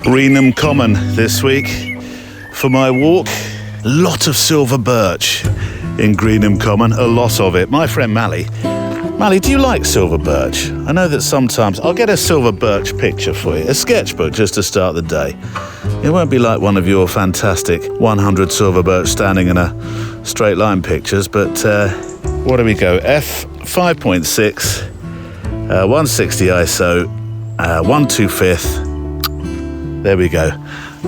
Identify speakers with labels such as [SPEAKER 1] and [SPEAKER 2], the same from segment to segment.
[SPEAKER 1] Greenham Common this week for my walk. Lot of silver birch in Greenham Common, a lot of it. My friend Mally, do you like silver birch? I know that sometimes I'll get a silver birch picture for you, a sketchbook just to start the day. It won't be like one of your fantastic 100 silver birch standing in a straight line pictures, but what do we go? f5.6, 160 ISO, 1/2/5. There we go.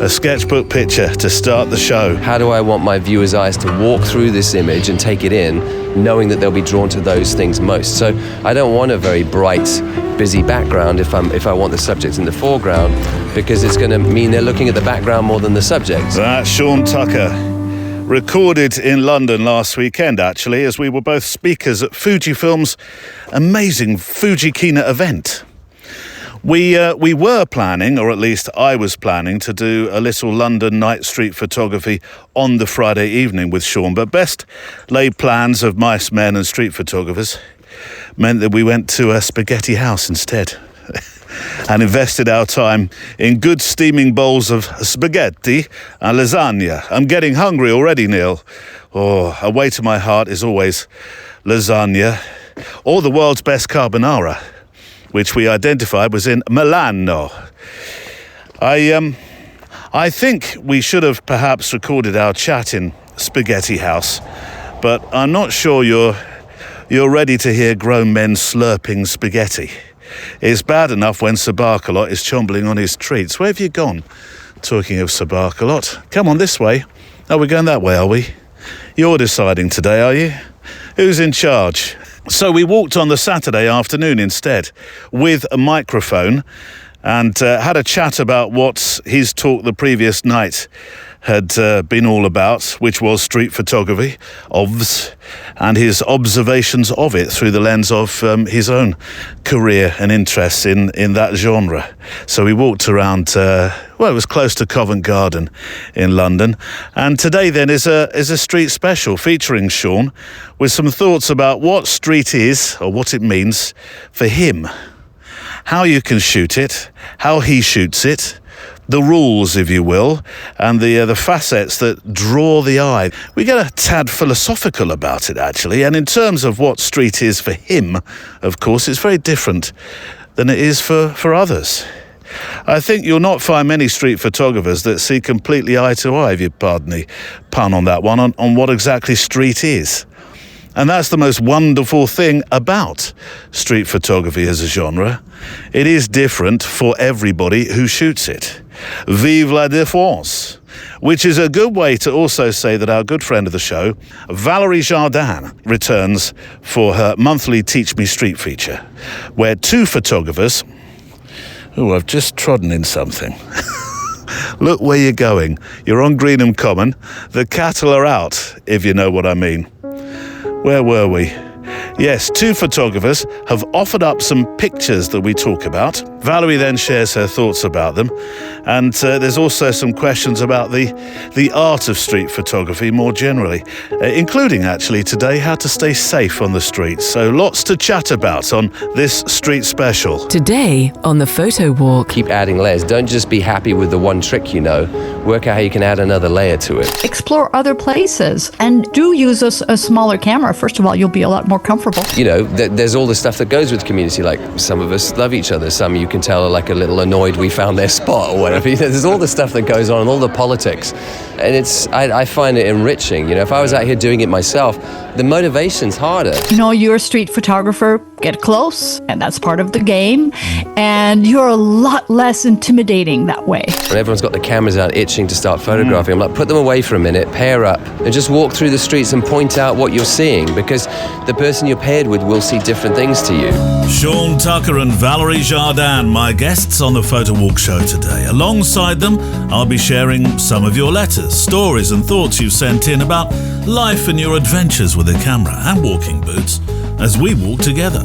[SPEAKER 1] A sketchbook picture to start the show.
[SPEAKER 2] How do I want my viewers' eyes to walk through this image and take it in, knowing that they'll be drawn to those things most? So I don't want a very bright, busy background if I want the subject in the foreground, because it's going to mean they're looking at the background more than the subject.
[SPEAKER 1] That's Sean Tucker. Recorded in London last weekend, actually, as we were both speakers at Fujifilm's amazing Fujikina event. We were planning, or at least I was planning, to do a little London night street photography on the Friday evening with Sean, but best laid plans of mice, men and street photographers meant that we went to a spaghetti house instead and invested our time in good steaming bowls of spaghetti and lasagna. I'm getting hungry already, Neil. Oh, a way to my heart is always lasagna, or the world's best carbonara, which we identified was in Milano. I think we should have perhaps recorded our chat in Spaghetti House, but I'm not sure you're ready to hear grown men slurping spaghetti. It's bad enough when Sabarkalot is chombling on his treats. Where have you gone? Talking of Sabarkalot, come on this way. Oh, we're going that way, are we? You're deciding today, are you? Who's in charge? So we walked on the Saturday afternoon instead with a microphone and had a chat about what his talk the previous night had been all about, which was street photography, and his observations of it through the lens of his own career and interests in that genre. So we walked around, it was close to Covent Garden in London. And today then is a street special featuring Sean with some thoughts about what street is, or what it means for him, how you can shoot it, how he shoots it, the rules, if you will, and the facets that draw the eye. We get a tad philosophical about it, actually, and in terms of what street is for him, of course, it's very different than it is for others. I think you'll not find many street photographers that see completely eye to eye, if you pardon the pun on that one, on what exactly street is. And that's the most wonderful thing about street photography as a genre. It is different for everybody who shoots it. Vive la différence. Which is a good way to also say that our good friend of the show, Valérie Jardin, returns for her monthly Teach Me Street feature, where two photographers... Oh, I've just trodden in something. Look where you're going. You're on Greenham Common. The cattle are out, if you know what I mean. Where were we? Yes, two photographers have offered up some pictures that we talk about. Valérie then shares her thoughts about them. And there's also some questions about the art of street photography more generally, including actually today how to stay safe on the streets. So lots to chat about on this street special.
[SPEAKER 3] Today on the Photo Walk.
[SPEAKER 2] Keep adding layers. Don't just be happy with the one trick you know. Work out how you can add another layer to it.
[SPEAKER 4] Explore other places and do use a smaller camera. First of all, you'll be a lot more comfortable.
[SPEAKER 2] You know, there's all the stuff that goes with community. Like some of us love each other. Some you can tell are like a little annoyed we found their spot or whatever. You know, there's all the stuff that goes on and all the politics. And I find it enriching. You know, if I was out here doing it myself, the motivation's harder.
[SPEAKER 4] You know, you're a street photographer, get close, and that's part of the game. And you're a lot less intimidating that way.
[SPEAKER 2] When everyone's got the cameras out itching to start photographing, I'm like, put them away for a minute, pair up, and just walk through the streets and point out what you're seeing, because the person you're paired with will see different things to you.
[SPEAKER 1] Sean Tucker and Valérie Jardin, my guests on the Photo Walk show today. Alongside them, I'll be sharing some of your letters, stories and thoughts you've sent in about life and your adventures with a camera and walking boots as we walk together.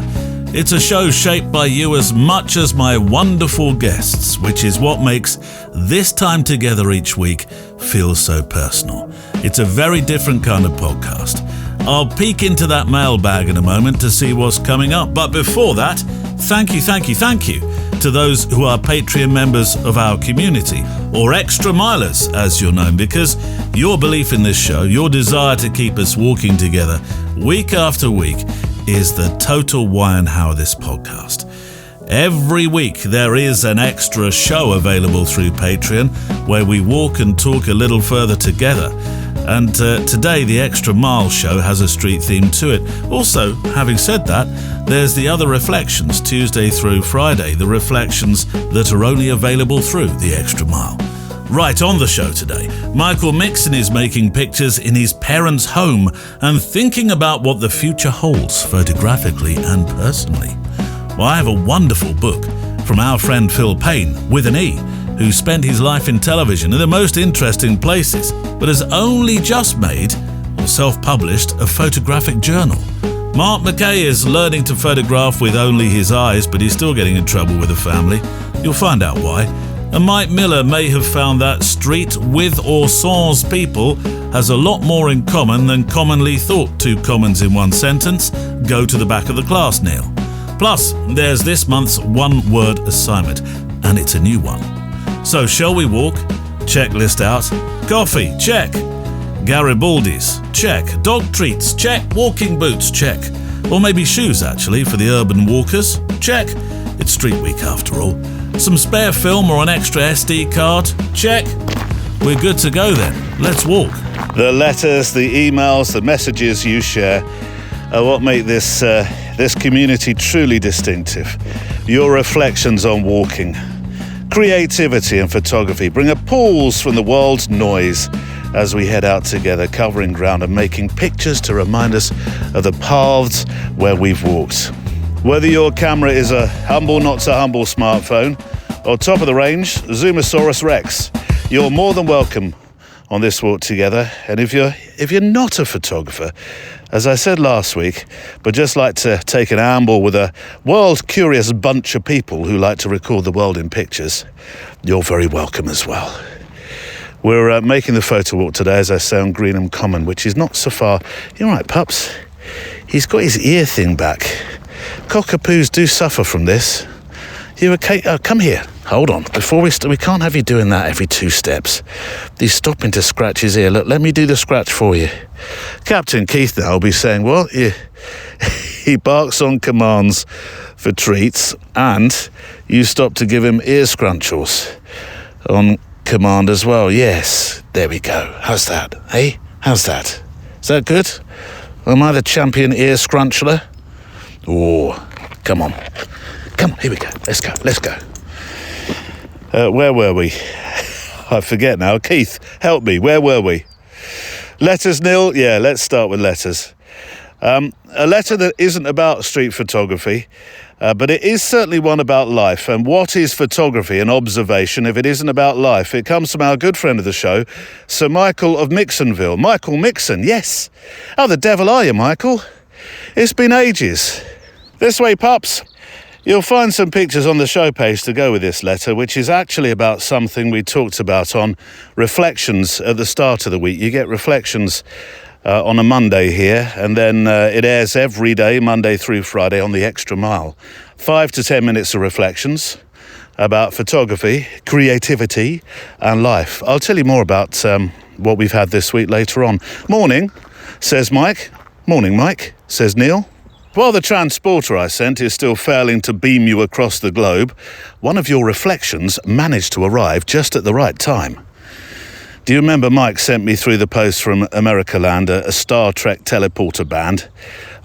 [SPEAKER 1] It's a show shaped by you as much as my wonderful guests, which is what makes this time together each week feel so personal. It's a very different kind of podcast. I'll peek into that mailbag in a moment to see what's coming up, but before that, thank you to those who are Patreon members of our community, or extra milers as you're known, because your belief in this show, your desire to keep us walking together week after week, is the total why and how of this podcast. Every week there is an extra show available through Patreon where we walk and talk a little further together. And today the Extra Mile show has a street theme to it. Also, having said that, there's the other reflections, Tuesday through Friday, the reflections that are only available through the Extra Mile. Right, on the show today, Michael Mixon is making pictures in his parents' home and thinking about what the future holds photographically and personally. Well, I have a wonderful book from our friend Phil Paine, with an E, who spent his life in television in the most interesting places, but has only just made, or self-published, a photographic journal. Mark Mackay is learning to photograph with only his eyes, but he's still getting in trouble with the family. You'll find out why. And Mike Miller may have found that street with or sans people has a lot more in common than commonly thought. 2 commons in one sentence. Go to the back of the class, Neil. Plus, there's this month's one-word assignment, and it's a new one. So, shall we walk? Checklist out. Coffee, check. Garibaldi's, check. Dog treats, check. Walking boots, check. Or maybe shoes, actually, for the urban walkers, check. It's Street Week after all. Some spare film or an extra SD card, check. We're good to go then. Let's walk. The letters, the emails, the messages you share are what make this community truly distinctive. Your reflections on walking, creativity and photography bring a pause from the world's noise as we head out together, covering ground and making pictures to remind us of the paths where we've walked. Whether your camera is a humble, not so humble smartphone or top of the range Zoomosaurus Rex, you're more than welcome on this walk together. And if you're not a photographer, as I said last week, but just like to take an amble with a world-curious bunch of people who like to record the world in pictures, you're very welcome as well. We're making the photo walk today, as I say, on Greenham Common, which is not so far. You're right, pups. He's got his ear thing back. Cockapoos do suffer from this. You okay? Oh, come here. Hold on. Before we can't have you doing that every 2 steps. He's stopping to scratch his ear. Look, let me do the scratch for you. Captain Keith now will be saying, well, he barks on commands for treats, and you stop to give him ear scrunchals on command as well. Yes, there we go. How's that? Hey, how's that? Is that good? Am I the champion ear scrunchler? Oh, come on. Come on, here we go. Let's go. Where were we? I forget now. Keith, help me. Where were we? Letters, Neil? Yeah, let's start with letters. A letter that isn't about street photography, but it is certainly one about life. And what is photography and observation if it isn't about life? It comes from our good friend of the show, Sir Michael of Mixonville. Michael Mixon, yes. How the devil are you, Michael? It's been ages. This way, pups. You'll find some pictures on the show page to go with this letter, which is actually about something we talked about on Reflections at the start of the week. You get Reflections on a Monday here, and then it airs every day, Monday through Friday, on the Extra Mile. 5 to 10 minutes of reflections about photography, creativity, and life. I'll tell you more about what we've had this week later on. Morning, says Mike. Morning, Mike, says Neil. While the transporter I sent is still failing to beam you across the globe, one of your reflections managed to arrive just at the right time. Do you remember Mike sent me through the post from Americaland a Star Trek teleporter band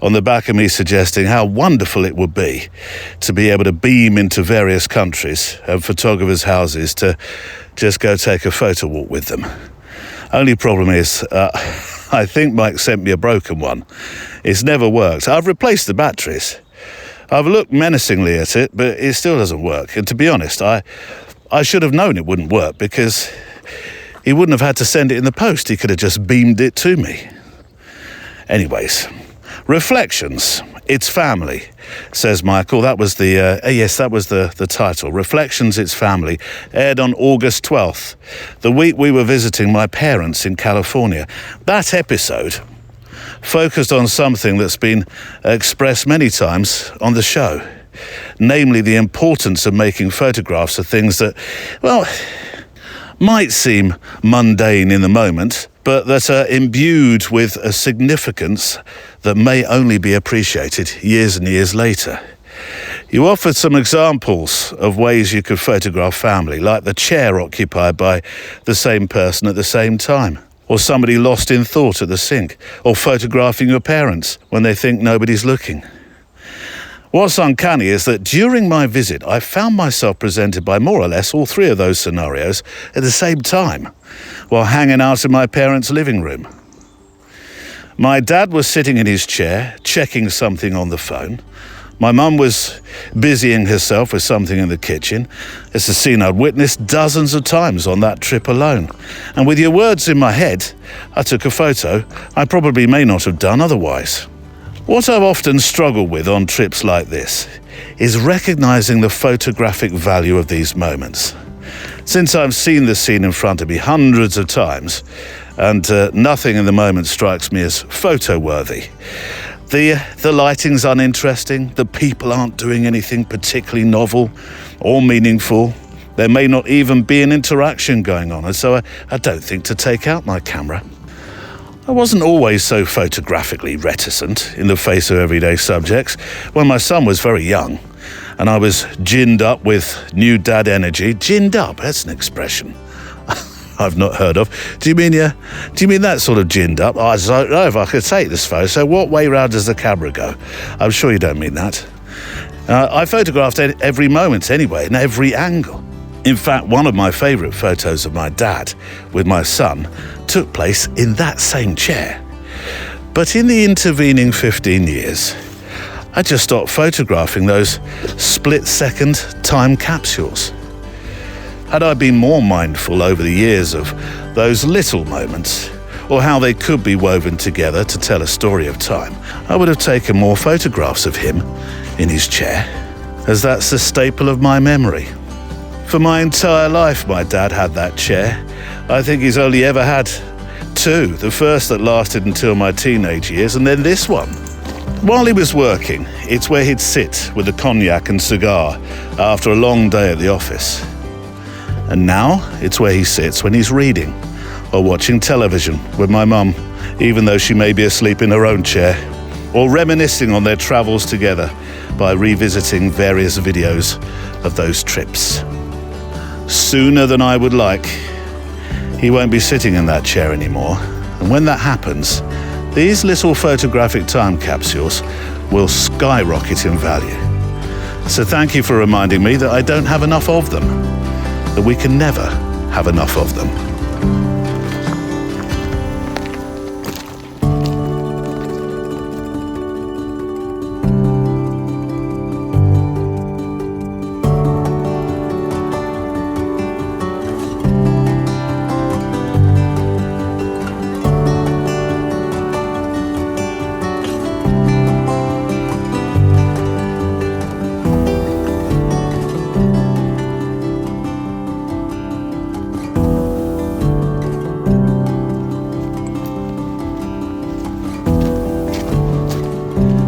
[SPEAKER 1] on the back of me suggesting how wonderful it would be to be able to beam into various countries and photographers' houses to just go take a photo walk with them. Only problem is, I think Mike sent me a broken one. It's never worked. I've replaced the batteries. I've looked menacingly at it, but it still doesn't work. And to be honest, I should have known it wouldn't work because he wouldn't have had to send it in the post. He could have just beamed it to me. Anyways, Reflections. It's family, says Michael. That was the title. Reflections, It's Family, aired on August 12th, the week we were visiting my parents in California. That episode focused on something that's been expressed many times on the show. namely the importance of making photographs of things that, well, might seem mundane in the moment, but that are imbued with a significance that may only be appreciated years and years later. You offered some examples of ways you could photograph family, like the chair occupied by the same person at the same time, or somebody lost in thought at the sink, or photographing your parents when they think nobody's looking. What's uncanny is that during my visit, I found myself presented by more or less all three of those scenarios at the same time, while hanging out in my parents' living room. My dad was sitting in his chair, checking something on the phone. My mum was busying herself with something in the kitchen. It's a scene I'd witnessed dozens of times on that trip alone. And with your words in my head, I took a photo I probably may not have done otherwise. What I've often struggled with on trips like this is recognizing the photographic value of these moments. Since I've seen the scene in front of me hundreds of times, and nothing in the moment strikes me as photo-worthy. The lighting's uninteresting, the people aren't doing anything particularly novel or meaningful. There may not even be an interaction going on, and so I don't think to take out my camera. I wasn't always so photographically reticent in the face of everyday subjects. When my son was very young, and I was ginned up with new dad energy. Ginned up, that's an expression I've not heard of. Do you mean that sort of ginned up? I don't know if I could take this photo, so what way round does the camera go? I'm sure you don't mean that. I photographed every moment anyway, in every angle. In fact, one of my favourite photos of my dad with my son took place in that same chair. But in the intervening 15 years, I just stopped photographing those split-second time capsules. Had I been more mindful over the years of those little moments, or how they could be woven together to tell a story of time, I would have taken more photographs of him in his chair, as that's a staple of my memory. For my entire life, my dad had that chair. I think he's only ever had two, the first that lasted until my teenage years, and then this one. While he was working, it's where he'd sit with a cognac and cigar after a long day at the office. And now it's where he sits when he's reading or watching television with my mum, even though she may be asleep in her own chair, or reminiscing on their travels together by revisiting various videos of those trips. Sooner than I would like, he won't be sitting in that chair anymore. And when that happens, these little photographic time capsules will skyrocket in value. So thank you for reminding me that I don't have enough of them, that we can never have enough of them.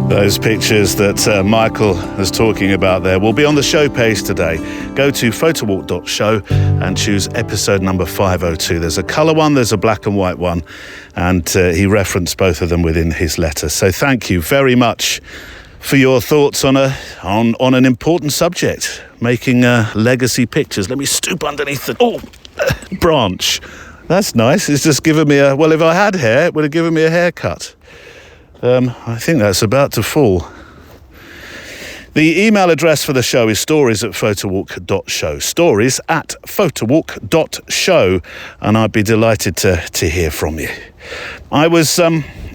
[SPEAKER 1] Those pictures that Michael was talking about there will be on the show page today. Go to photowalk.show and choose episode number 502. There's a colour one, there's a black and white one, and he referenced both of them within his letter. So thank you very much for your thoughts on an important subject, making legacy pictures. Let me stoop underneath the branch. That's nice. It's just given me if I had hair, it would have given me a haircut. I think that's about to fall. The email address for the show is stories@photowalk.show. Stories@photowalk.show, and I'd be delighted to hear from you. I was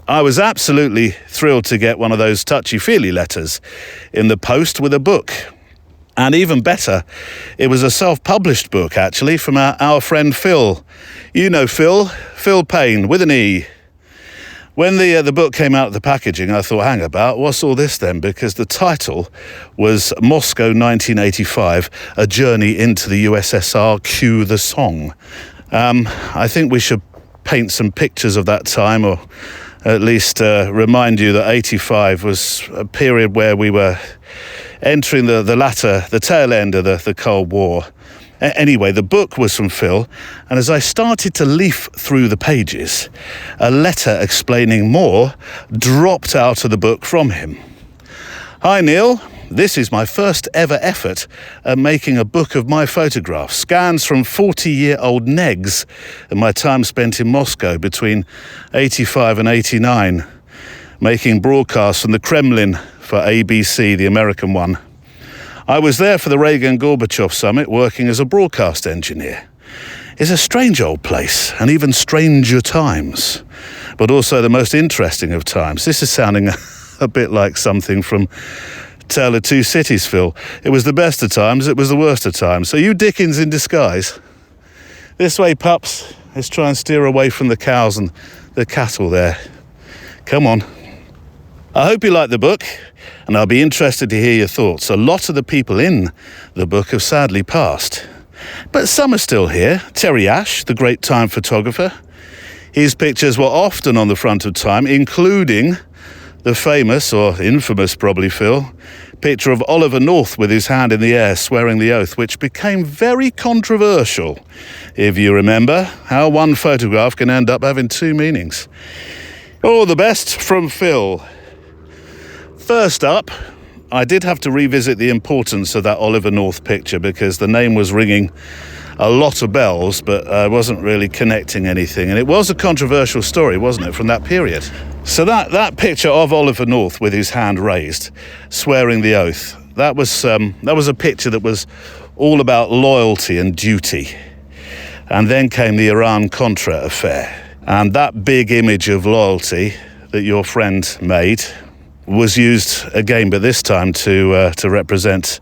[SPEAKER 1] absolutely thrilled to get one of those touchy-feely letters in the post with a book. And even better, it was a self-published book, actually, from our friend Phil. You know Phil Paine, with an E. When the book came out of the packaging, I thought, hang about, what's all this then? Because the title was Moscow 1985, A Journey into the USSR, Cue the Song. I think we should paint some pictures of that time, or at least remind you that 85 was a period where we were entering the tail end of the Cold War. Anyway, the book was from Phil, and as I started to leaf through the pages, a letter explaining more dropped out of the book from him. Hi Neil, this is my first ever effort at making a book of my photographs, scans from 40-year-old negs and my time spent in Moscow between 85 and 89, making broadcasts from the Kremlin for ABC, the American one. I was there for the Reagan-Gorbachev summit working as a broadcast engineer. It's a strange old place, and even stranger times, but also the most interesting of times. This is sounding a bit like something from Tale of Two Cities, Phil. It was the best of times, it was the worst of times. So you Dickens in disguise. This way, pups. Let's try and steer away from the cows and the cattle there. Come on. I hope you like the book, and I'll be interested to hear your thoughts. A lot of the people in the book have sadly passed, but some are still here. Terry Ash, the great Time photographer. His pictures were often on the front of Time, including the famous, or infamous probably, Phil, picture of Oliver North with his hand in the air swearing the oath, which became very controversial, if you remember, how one photograph can end up having two meanings. All the best from Phil. First up, I did have to revisit the importance of that Oliver North picture because the name was ringing a lot of bells, but I wasn't really connecting anything. And it was a controversial story, wasn't it, from that period? So that picture of Oliver North with his hand raised, swearing the oath, that was a picture that was all about loyalty and duty. And then came the Iran-Contra affair. And that big image of loyalty that your friend made was used again, but this time to represent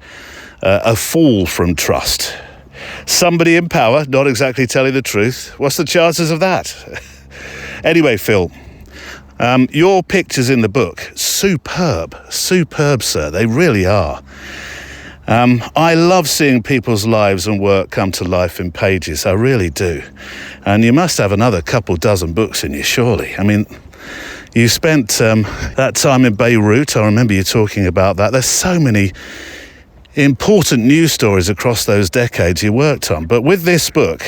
[SPEAKER 1] a fall from trust. Somebody in power, not exactly telling the truth. What's the chances of that? Anyway, Phil, your pictures in the book, superb, sir. They really are. I love seeing people's lives and work come to life in pages. I really do. And you must have another couple dozen books in you, surely. I mean, you spent that time in Beirut. I remember you talking about that. There's so many important news stories across those decades you worked on. But with this book,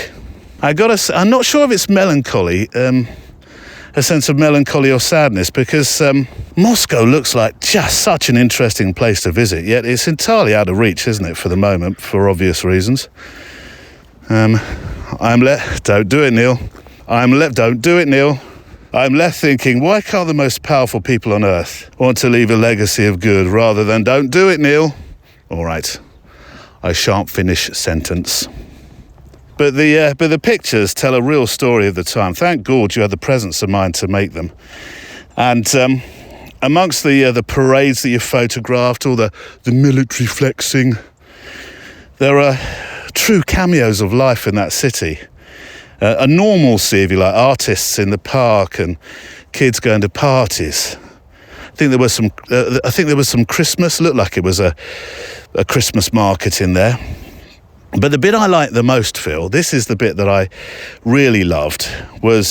[SPEAKER 1] I'm not sure if it's melancholy, a sense of melancholy or sadness, because Moscow looks like just such an interesting place to visit, yet it's entirely out of reach, isn't it, for the moment, for obvious reasons. Don't do it, Neil. Don't do it, Neil. I'm left thinking, why can't the most powerful people on earth want to leave a legacy of good rather than don't do it, Neil? All right, I shan't finish sentence. But the pictures tell a real story of the time. Thank God you had the presence of mind to make them. And amongst the parades that you photographed, all the military flexing, there are true cameos of life in that city. A normalcy, if you like, artists in the park and kids going to parties. I think there was some Christmas. Looked like it was a Christmas market in there. But the bit I liked the most, Phil, this is the bit that I really loved, was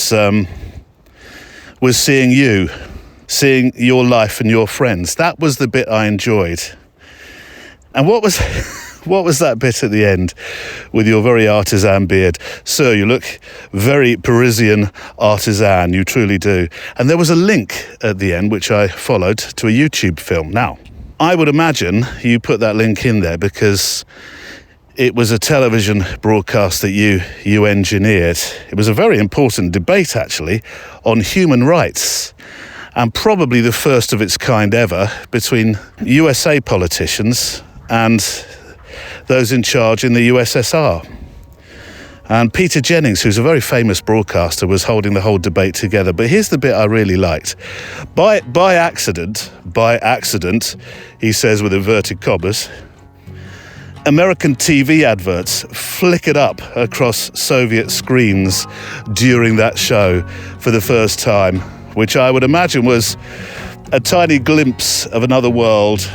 [SPEAKER 1] seeing your life and your friends. That was the bit I enjoyed. And what was that bit at the end with your very artisan beard? Sir, you look very Parisian artisan, you truly do. And there was a link at the end, which I followed, to a YouTube film. Now, I would imagine you put that link in there because it was a television broadcast that you engineered. It was a very important debate, actually, on human rights, and probably the first of its kind ever between USA politicians and those in charge in the USSR. And Peter Jennings, who's a very famous broadcaster, was holding the whole debate together. But here's the bit I really liked. By accident, he says with inverted commas, American TV adverts flickered up across Soviet screens during that show for the first time, which I would imagine was a tiny glimpse of another world.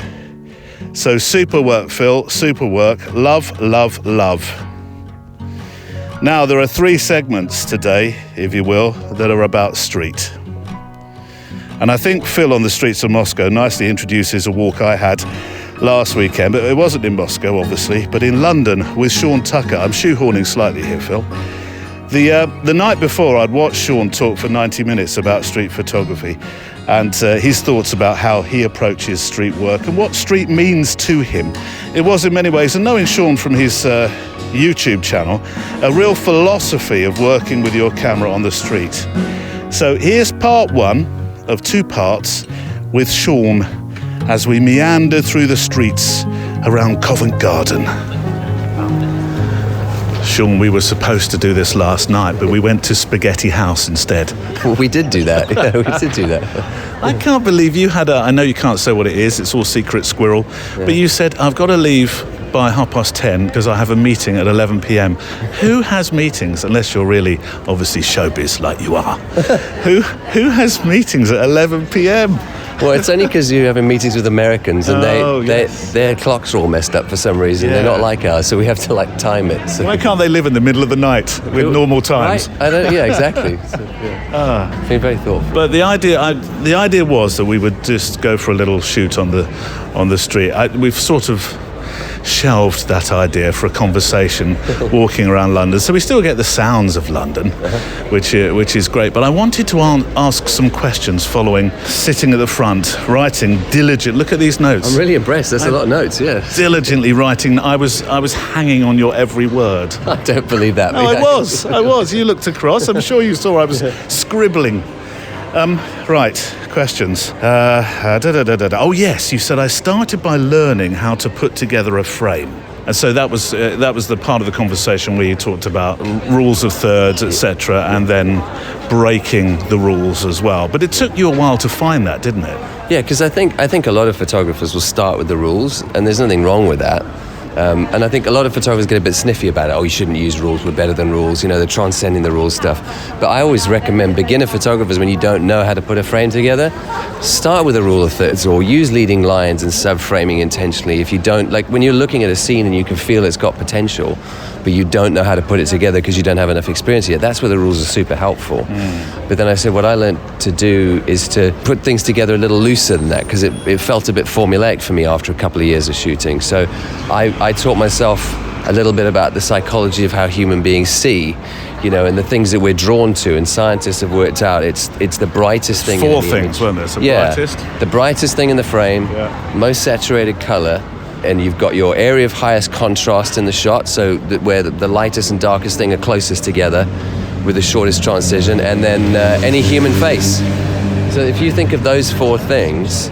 [SPEAKER 1] So super work, Phil, super work. Love, love, love. Now, there are 3 segments today, if you will, that are about street. And I think Phil on the streets of Moscow nicely introduces a walk I had last weekend, but it wasn't in Moscow, obviously, but in London with Sean Tucker. I'm shoehorning slightly here, Phil. The night before, I'd watched Sean talk for 90 minutes about street photography and his thoughts about how he approaches street work and what street means to him. It was in many ways, and knowing Sean from his YouTube channel, a real philosophy of working with your camera on the street. So here's part one of 2 parts with Sean as we meander through the streets around Covent Garden. Sean, we were supposed to do this last night, but we went to Spaghetti House instead.
[SPEAKER 2] Well, we did do that. Yeah, we did do that.
[SPEAKER 1] I can't believe you had I know you can't say what it is, it's all secret squirrel, but you said, I've got to leave by 10:30 because I have a meeting at 11 p.m. Who has meetings, unless you're really obviously showbiz like you are? Who has meetings at 11 p.m.?
[SPEAKER 2] Well, it's only because you're having meetings with Americans and their clocks are all messed up for some reason.
[SPEAKER 1] Yeah.
[SPEAKER 2] They're not like ours, so we have to time it. So.
[SPEAKER 1] Why can't they live in the middle of the night with normal times?
[SPEAKER 2] Right? Yeah, exactly. So, yeah. Been very thoughtful.
[SPEAKER 1] But the idea was that we would just go for a little shoot on the street. We've sort of shelved that idea for a conversation walking around London. So we still get the sounds of London, which is great. But I wanted to ask some questions following sitting at the front, writing diligent. Look at these notes.
[SPEAKER 2] I'm really impressed. There's a lot of notes, yeah.
[SPEAKER 1] Diligently writing. I was hanging on your every word.
[SPEAKER 2] I don't believe that.
[SPEAKER 1] No, I was. You looked across. I'm sure you saw I was scribbling. Right, questions. Oh yes, you said I started by learning how to put together a frame. And so that was the part of the conversation where you talked about rules of thirds, etc., and then breaking the rules as well. But it took you a while to find that, didn't it?
[SPEAKER 2] Yeah, because I think a lot of photographers will start with the rules, and there's nothing wrong with that. And I think a lot of photographers get a bit sniffy about it. Oh, you shouldn't use rules, we're better than rules. They're transcending the rules stuff. But I always recommend beginner photographers, when you don't know how to put a frame together, start with a rule of thirds or use leading lines and sub-framing intentionally. If you don't, like when you're looking at a scene and you can feel it's got potential, but you don't know how to put it together because you don't have enough experience yet, that's where the rules are super helpful. But then I said what I learned to do is to put things together a little looser than that, because it felt a bit formulaic for me after a couple of years of shooting. So I taught myself a little bit about the psychology of how human beings see, and the things that we're drawn to, and scientists have worked out it's the brightest thing in the
[SPEAKER 1] 4 things, weren't there? Brightest?
[SPEAKER 2] The brightest thing in the frame, most saturated color, and you've got your area of highest contrast in the shot, so that where the lightest and darkest thing are closest together with the shortest transition, and then any human face. So if you think of those 4 things,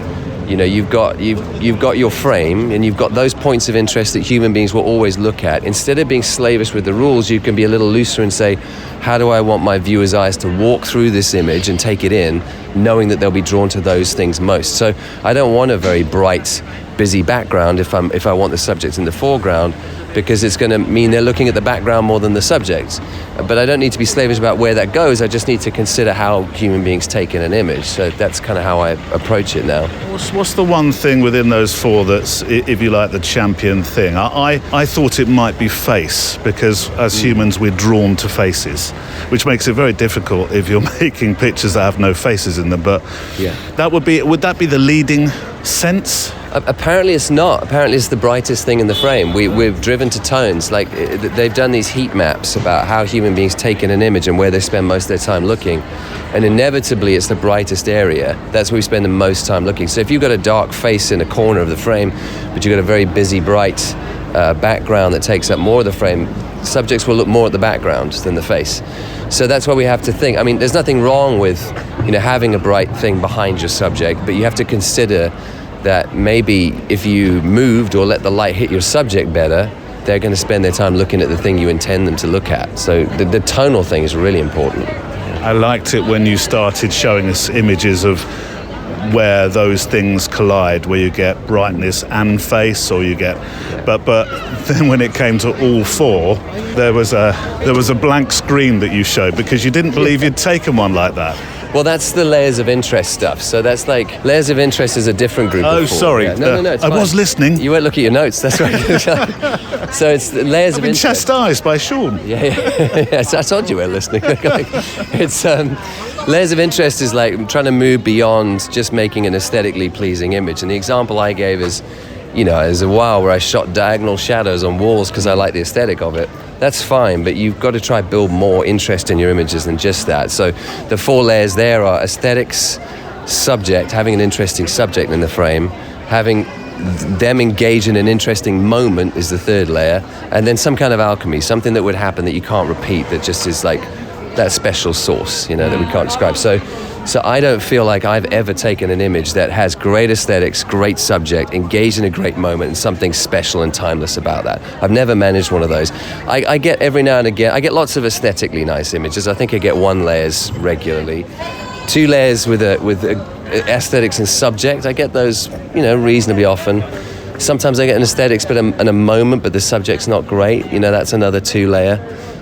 [SPEAKER 2] you've got your frame, and you've got those points of interest that human beings will always look at. Instead of being slavish with the rules, you can be a little looser and say, how do I want my viewer's eyes to walk through this image and take it in, knowing that they'll be drawn to those things most. So I don't want a very bright, busy background if I want the subject in the foreground, because it's going to mean they're looking at the background more than the subject. But I don't need to be slavish about where that goes. I just need to consider how human beings take in an image. So that's kind of how I approach it now.
[SPEAKER 1] What's the one thing within those 4 that's, if you like, the champion thing? I thought it might be face, because as humans we're drawn to faces, which makes it very difficult if you're making pictures that have no faces in them. But would that be the leading sense?
[SPEAKER 2] Apparently it's not. Apparently it's the brightest thing in the frame. We've driven to tones. Like they've done these heat maps about how human beings take in an image and where they spend most of their time looking. And inevitably it's the brightest area. That's where we spend the most time looking. So if you've got a dark face in a corner of the frame, but you've got a very busy, bright background that takes up more of the frame, subjects will look more at the background than the face. So that's why we have to think. I mean, there's nothing wrong with having a bright thing behind your subject, but you have to consider that maybe if you moved or let the light hit your subject better, they're going to spend their time looking at the thing you intend them to look at. So the tonal thing is really important.
[SPEAKER 1] I liked it when you started showing us images of where those things collide, where you get brightness and face, or you get, but then when it came to all 4, there was a blank screen that you showed because you didn't believe you'd taken one like that.
[SPEAKER 2] Well, that's the layers of interest stuff. So that's like, layers of interest is a different group of 4.
[SPEAKER 1] Sorry.
[SPEAKER 2] Yeah. No, it's fine.
[SPEAKER 1] I was listening.
[SPEAKER 2] You won't look at your notes, that's right. So it's the layers of interest.
[SPEAKER 1] I've been chastised by Sean.
[SPEAKER 2] Yeah. So I told you we're listening. It's layers of interest is like trying to move beyond just making an aesthetically pleasing image. And the example I gave is there's a while where I shot diagonal shadows on walls because I like the aesthetic of it. That's fine, but you've got to try build more interest in your images than just that. So the 4 layers there are aesthetics, subject, having an interesting subject in the frame, having them engage in an interesting moment is the 3rd layer, and then some kind of alchemy, something that would happen that you can't repeat, that just is like that special sauce, that we can't describe. So I don't feel like I've ever taken an image that has great aesthetics, great subject, engaged in a great moment, and something special and timeless about that. I've never managed one of those. I get every now and again, I get lots of aesthetically nice images. I think I get 1 layers regularly. 2 layers with aesthetics and subject. I get those, reasonably often. Sometimes I get an aesthetics and a moment, but the subject's not great. That's another 2 layer.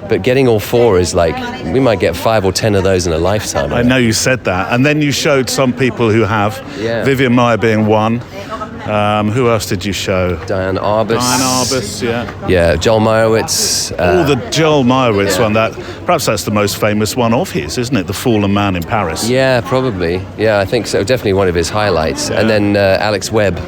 [SPEAKER 2] But getting all 4 is like, we might get 5 or 10 of those in a lifetime.
[SPEAKER 1] I know you said that. And then you showed some people who have, Vivian Maier being one. Who else did you show?
[SPEAKER 2] Diane Arbus.
[SPEAKER 1] Yeah.
[SPEAKER 2] Yeah, Joel Meyerowitz.
[SPEAKER 1] The Joel Meyerowitz one, perhaps that's the most famous one of his, isn't it? The Fallen Man in Paris.
[SPEAKER 2] Yeah, probably. Yeah, I think so. Definitely one of his highlights. Yeah. And then Alex Webb.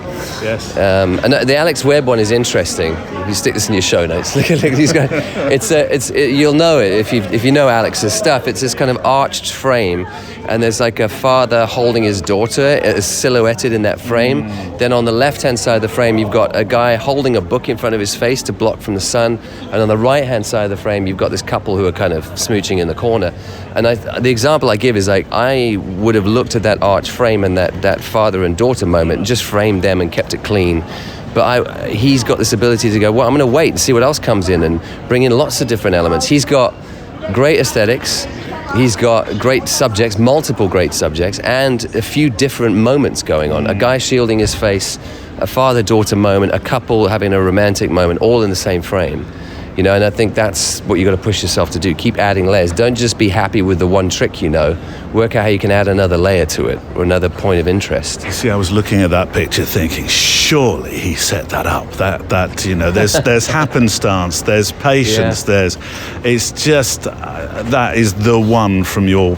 [SPEAKER 1] Yes.
[SPEAKER 2] And the Alex Webb one is interesting. You stick this in your show notes. Look at these guys. You'll know it if you know Alex's stuff. It's this kind of arched frame, and there's like a father holding his daughter silhouetted in that frame. Then on the left-hand side of the frame, you've got a guy holding a book in front of his face to block from the sun, and on the right-hand side of the frame, you've got this couple who are kind of smooching in the corner. And the example I give is like, I would have looked at that arched frame and that father and daughter moment and just framed them and kept it clean. But he's got this ability to go, well, I'm going to wait and see what else comes in and bring in lots of different elements. He's got great aesthetics. He's got great subjects, multiple great subjects, and a few different moments going on. A guy shielding his face, a father-daughter moment, a couple having a romantic moment, all in the same frame. And I think that's what you got to push yourself to do. Keep adding layers. Don't just be happy with the one trick Work out how you can add another layer to it or another point of interest.
[SPEAKER 1] You see, I was looking at that picture thinking, surely he set that up. There's happenstance, there's patience, it's just, that is the one from your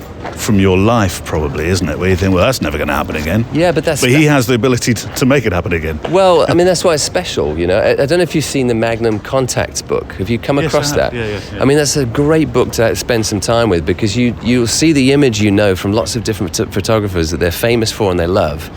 [SPEAKER 1] life probably, isn't it? Where you think, well, that's never going to happen again.
[SPEAKER 2] Yeah, but
[SPEAKER 1] he has the ability to make it happen again.
[SPEAKER 2] Well, I mean, that's why it's special, I don't know if you've seen the Magnum Contacts book. Have you come across that?
[SPEAKER 1] Yeah.
[SPEAKER 2] I mean, that's a great book to spend some time with, because you'll see the image from lots of different photographers that they're famous for and they love.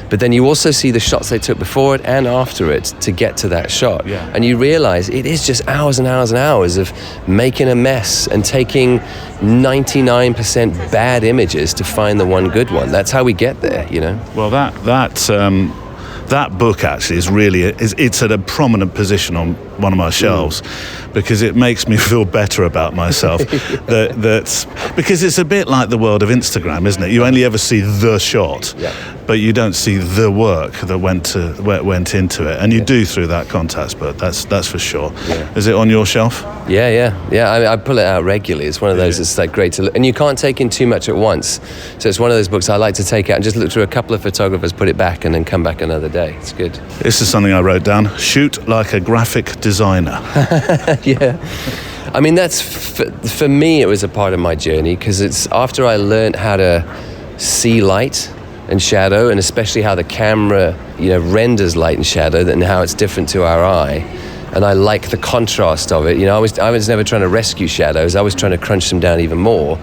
[SPEAKER 2] But then you also see the shots they took before it and after it to get to that shot.
[SPEAKER 1] Yeah.
[SPEAKER 2] And you realize it is just hours and hours and hours of making a mess and taking 99% bad images to find the one good one. That's how we get there,
[SPEAKER 1] Well, that book actually it's at a prominent position on one of my shelves because it makes me feel better about myself. Because it's a bit like the world of Instagram, isn't it? You only ever see the shot, but you don't see the work that went into it, and you do through that contacts book. That's for sure. Yeah. Is it on your shelf?
[SPEAKER 2] Yeah. I pull it out regularly. It's one of those that's like great to look, and you can't take in too much at once. So it's one of those books I like to take out and just look through a couple of photographers, put it back, and then come back another day. It's good.
[SPEAKER 1] This is something I wrote down. Shoot like a graphic designer.
[SPEAKER 2] Yeah. I mean, that's for me, it was a part of my journey, because it's after I learned how to see light and shadow, and especially how the camera, renders light and shadow, and how it's different to our eye. And I like the contrast of it. I was never trying to rescue shadows. I was trying to crunch them down even more.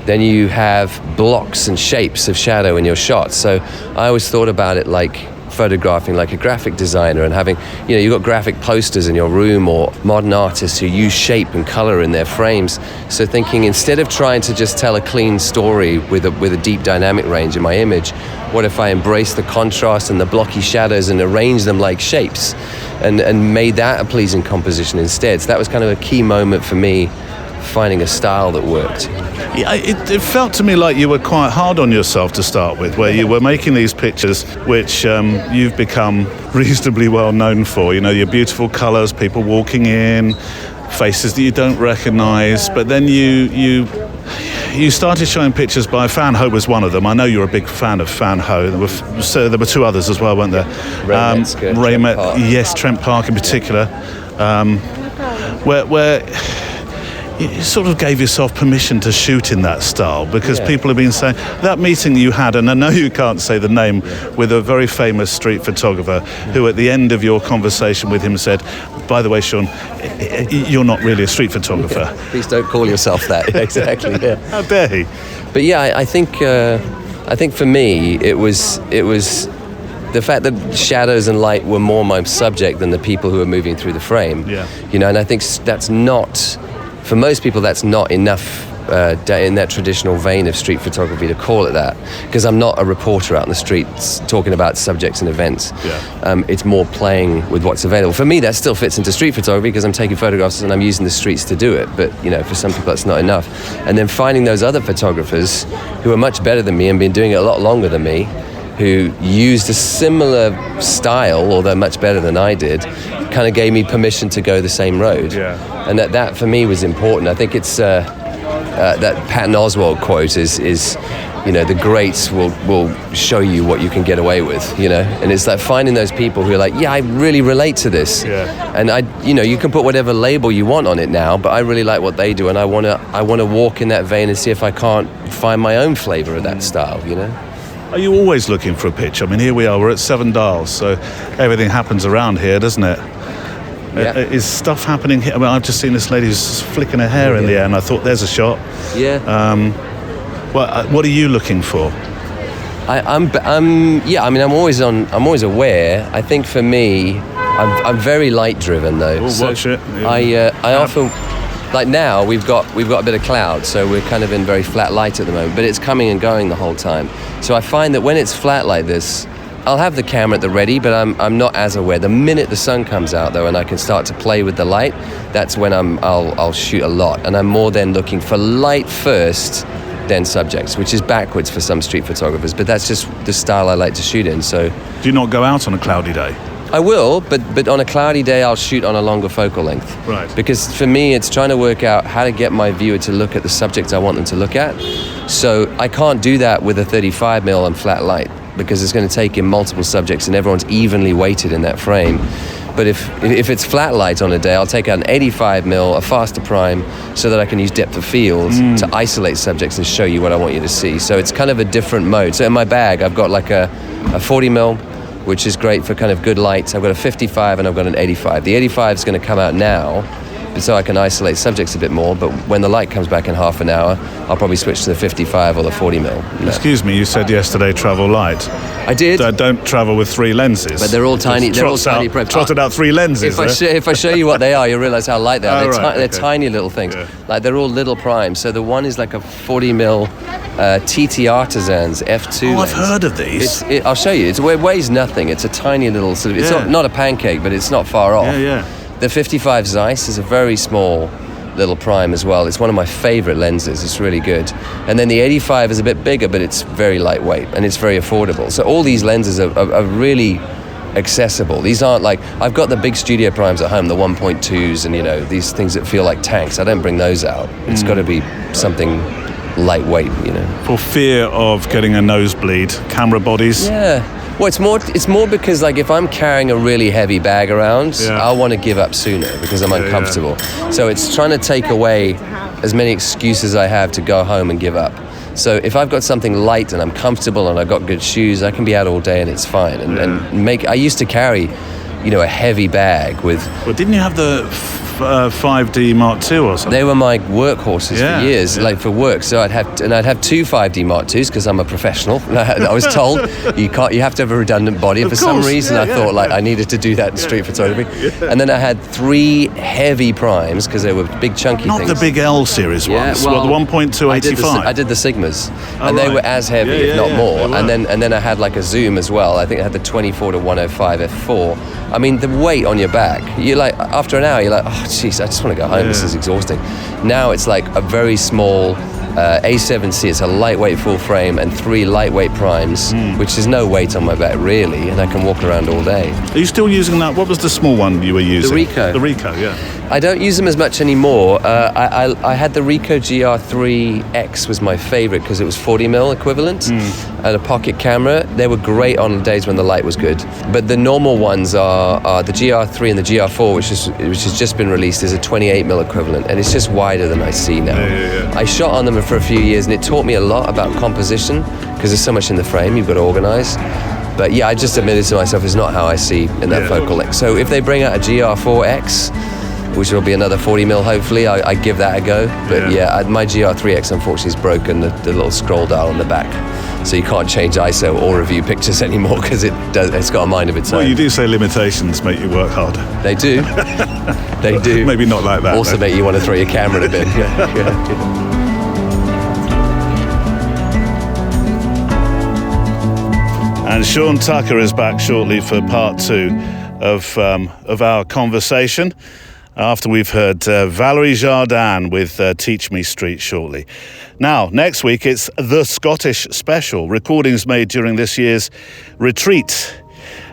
[SPEAKER 2] Then you have blocks and shapes of shadow in your shots. So I always thought about it like photographing like a graphic designer, and having, you've got graphic posters in your room, or modern artists who use shape and color in their frames. So thinking, instead of trying to just tell a clean story with a deep dynamic range in my image, what if I embrace the contrast and the blocky shadows and arrange them like shapes, and made that a pleasing composition instead. So that was kind of a key moment for me, finding a style that worked.
[SPEAKER 1] Yeah, it felt to me like you were quite hard on yourself to start with, where you were making these pictures which you've become reasonably well known for. Your beautiful colours, people walking in, faces that you don't recognise. But then you started showing pictures by Fan Ho was one of them. I know you're a big fan of Fan Ho. There were 2 others as well, weren't there?
[SPEAKER 2] Trent Park.
[SPEAKER 1] Yes, Trent Park in particular. Where you sort of gave yourself permission to shoot in that style, because
[SPEAKER 2] Yeah.
[SPEAKER 1] people have been saying that meeting you had, and I know you can't say the name, with a very famous street photographer who at the end of your conversation with him said, by the way, Sean, you're not really a street photographer.
[SPEAKER 2] Please don't call yourself that. Exactly. Yeah.
[SPEAKER 1] How dare he?
[SPEAKER 2] But yeah, I think for me it was the fact that shadows and light were more my subject than the people who were moving through the frame.
[SPEAKER 1] Yeah.
[SPEAKER 2] You know, and I think that's not, for most people, that's not enough in that traditional vein of street photography to call it that, because I'm not a reporter out in the streets talking about subjects and events.
[SPEAKER 1] Yeah.
[SPEAKER 2] It's more playing with what's available. For me, that still fits into street photography because I'm taking photographs and I'm using the streets to do it. But, you know, for some people that's not enough. And then finding those other photographers who are much better than me and been doing it a lot longer than me, who used a similar style, although much better than I did, kind of gave me permission to go the same road.
[SPEAKER 1] Yeah.
[SPEAKER 2] And that for me was important. I think it's that Patton Oswalt quote is you know, the greats will show you what you can get away with, you know. And it's like finding those people who are like, yeah, I really relate to this.
[SPEAKER 1] Yeah.
[SPEAKER 2] And you know, you can put whatever label you want on it now, but I really like what they do, and I want to walk in that vein and see if I can't find my own flavor of that style, you know.
[SPEAKER 1] Are you always looking for a pitch? I mean, here we are, we're at Seven Dials, so everything happens around here, doesn't it?
[SPEAKER 2] Yeah.
[SPEAKER 1] Is stuff happening here? I mean, I've just seen this lady who's flicking her hair in the air, and I thought, there's a shot.
[SPEAKER 2] Yeah.
[SPEAKER 1] What are you looking for?
[SPEAKER 2] I'm always aware. I think for me, I'm very light driven though.
[SPEAKER 1] We'll watch it.
[SPEAKER 2] I often, like now we've got a bit of cloud, so we're kind of in very flat light at the moment, but it's coming and going the whole time. So I find that when it's flat like this, I'll have the camera at the ready, but I'm not as aware. The minute the sun comes out though, and I can start to play with the light, that's when I'll shoot a lot, and I'm more then looking for light first, then subjects, which is backwards for some street photographers, but that's just the style I like to shoot in. So
[SPEAKER 1] Do you not go out on a cloudy day?
[SPEAKER 2] I will, but on a cloudy day I'll shoot on a longer focal length.
[SPEAKER 1] Right.
[SPEAKER 2] Because for me it's trying to work out how to get my viewer to look at the subjects I want them to look at. So I can't do that with a 35mm on flat light, because it's going to take in multiple subjects and everyone's evenly weighted in that frame. But if it's flat light on a day, I'll take out an 85mm, a faster prime, so that I can use depth of field to isolate subjects and show you what I want you to see. So it's kind of a different mode. So in my bag, I've got like a 40mm, which is great for kind of good lights. I've got a 55 and I've got an 85. The 85 is going to come out now, so I can isolate subjects a bit more, but when the light comes back in half an hour, I'll probably switch to the 55 or the 40mm. No.
[SPEAKER 1] Excuse me, you said yesterday travel light.
[SPEAKER 2] I did.
[SPEAKER 1] Don't travel with three lenses.
[SPEAKER 2] But they're all tiny. They're all tiny.
[SPEAKER 1] Trotted out three lenses.
[SPEAKER 2] If I show you what they are, you'll realize how light they are. They're
[SPEAKER 1] okay.
[SPEAKER 2] tiny little things.
[SPEAKER 1] Yeah.
[SPEAKER 2] Like they're all little primes. So the one is like a 40mm TT Artisans F2
[SPEAKER 1] Oh,
[SPEAKER 2] lens.
[SPEAKER 1] I've heard of these.
[SPEAKER 2] I'll show you. It weighs nothing. It's a tiny little sort of. It's not a pancake, but it's not far off.
[SPEAKER 1] Yeah.
[SPEAKER 2] The 55 Zeiss is a very small little prime as well. It's one of my favorite lenses. It's really good. And then the 85 is a bit bigger, but it's very lightweight and it's very affordable. So all these lenses are really accessible. These aren't like, I've got the big studio primes at home, the 1.2s, and you know, these things that feel like tanks. I don't bring those out. It's got to be something lightweight, you know.
[SPEAKER 1] For fear of getting a nosebleed, camera bodies.
[SPEAKER 2] Yeah. Well, it's more because like if I'm carrying a really heavy bag around, I want to give up sooner because I'm uncomfortable. So it's trying to take away as many excuses I have to go home and give up. So if I've got something light and I'm comfortable and I've got good shoes, I can be out all day and it's fine. I used to carry, you know, a heavy bag with.
[SPEAKER 1] Well, didn't you have the 5D Mark II or something?
[SPEAKER 2] They were my workhorses for years, like for work. So I'd have two 5D Mark IIs because I'm a professional. I was told you have to have a redundant body. And for some reason, I thought like I needed to do that in street photography. And then I had 3 heavy primes because they were big chunky things.
[SPEAKER 1] Not the big L series ones. Well, the 1.2 85.
[SPEAKER 2] I did the Sigmas, and they were as heavy, if not more. And then I had like a zoom as well. I think I had the 24 to 105 f4. I mean, the weight on your back. You like after an hour, you're like, oh jeez, I just want to go home. This is exhausting. Now it's like a very small A7C. It's a lightweight full frame and 3 lightweight primes, which is no weight on my back really, and I can walk around all day.
[SPEAKER 1] Are you still using that? What was the small one you were using?
[SPEAKER 2] The Ricoh.
[SPEAKER 1] The Ricoh, yeah.
[SPEAKER 2] I don't use them as much anymore. I had the Ricoh GR3X was my favorite because it was 40mm equivalent and a pocket camera. They were great on days when the light was good. But the normal ones are the GR3 and the GR4, which has just been released, is a 28mm equivalent, and it's just wider than I see now.
[SPEAKER 1] Yeah.
[SPEAKER 2] I shot on them for a few years, and it taught me a lot about composition because there's so much in the frame you've got to organize. But yeah, I just admitted to myself it's not how I see in that focal length. So if they bring out a GR4X, which will be another 40mm hopefully, I give that a go. But my GR3X unfortunately is broken, the little scroll dial on the back. So you can't change ISO or review pictures anymore because it's got a mind of its own.
[SPEAKER 1] Well, you do say limitations make you work harder.
[SPEAKER 2] They do. They do.
[SPEAKER 1] Maybe not like that.
[SPEAKER 2] Also make you want to throw your camera in a bit.
[SPEAKER 1] And Sean Tucker is back shortly for part 2 of our conversation, after we've heard Valérie Jardin with Teach Me Street shortly. Now, next week it's the Scottish Special, recordings made during this year's retreat.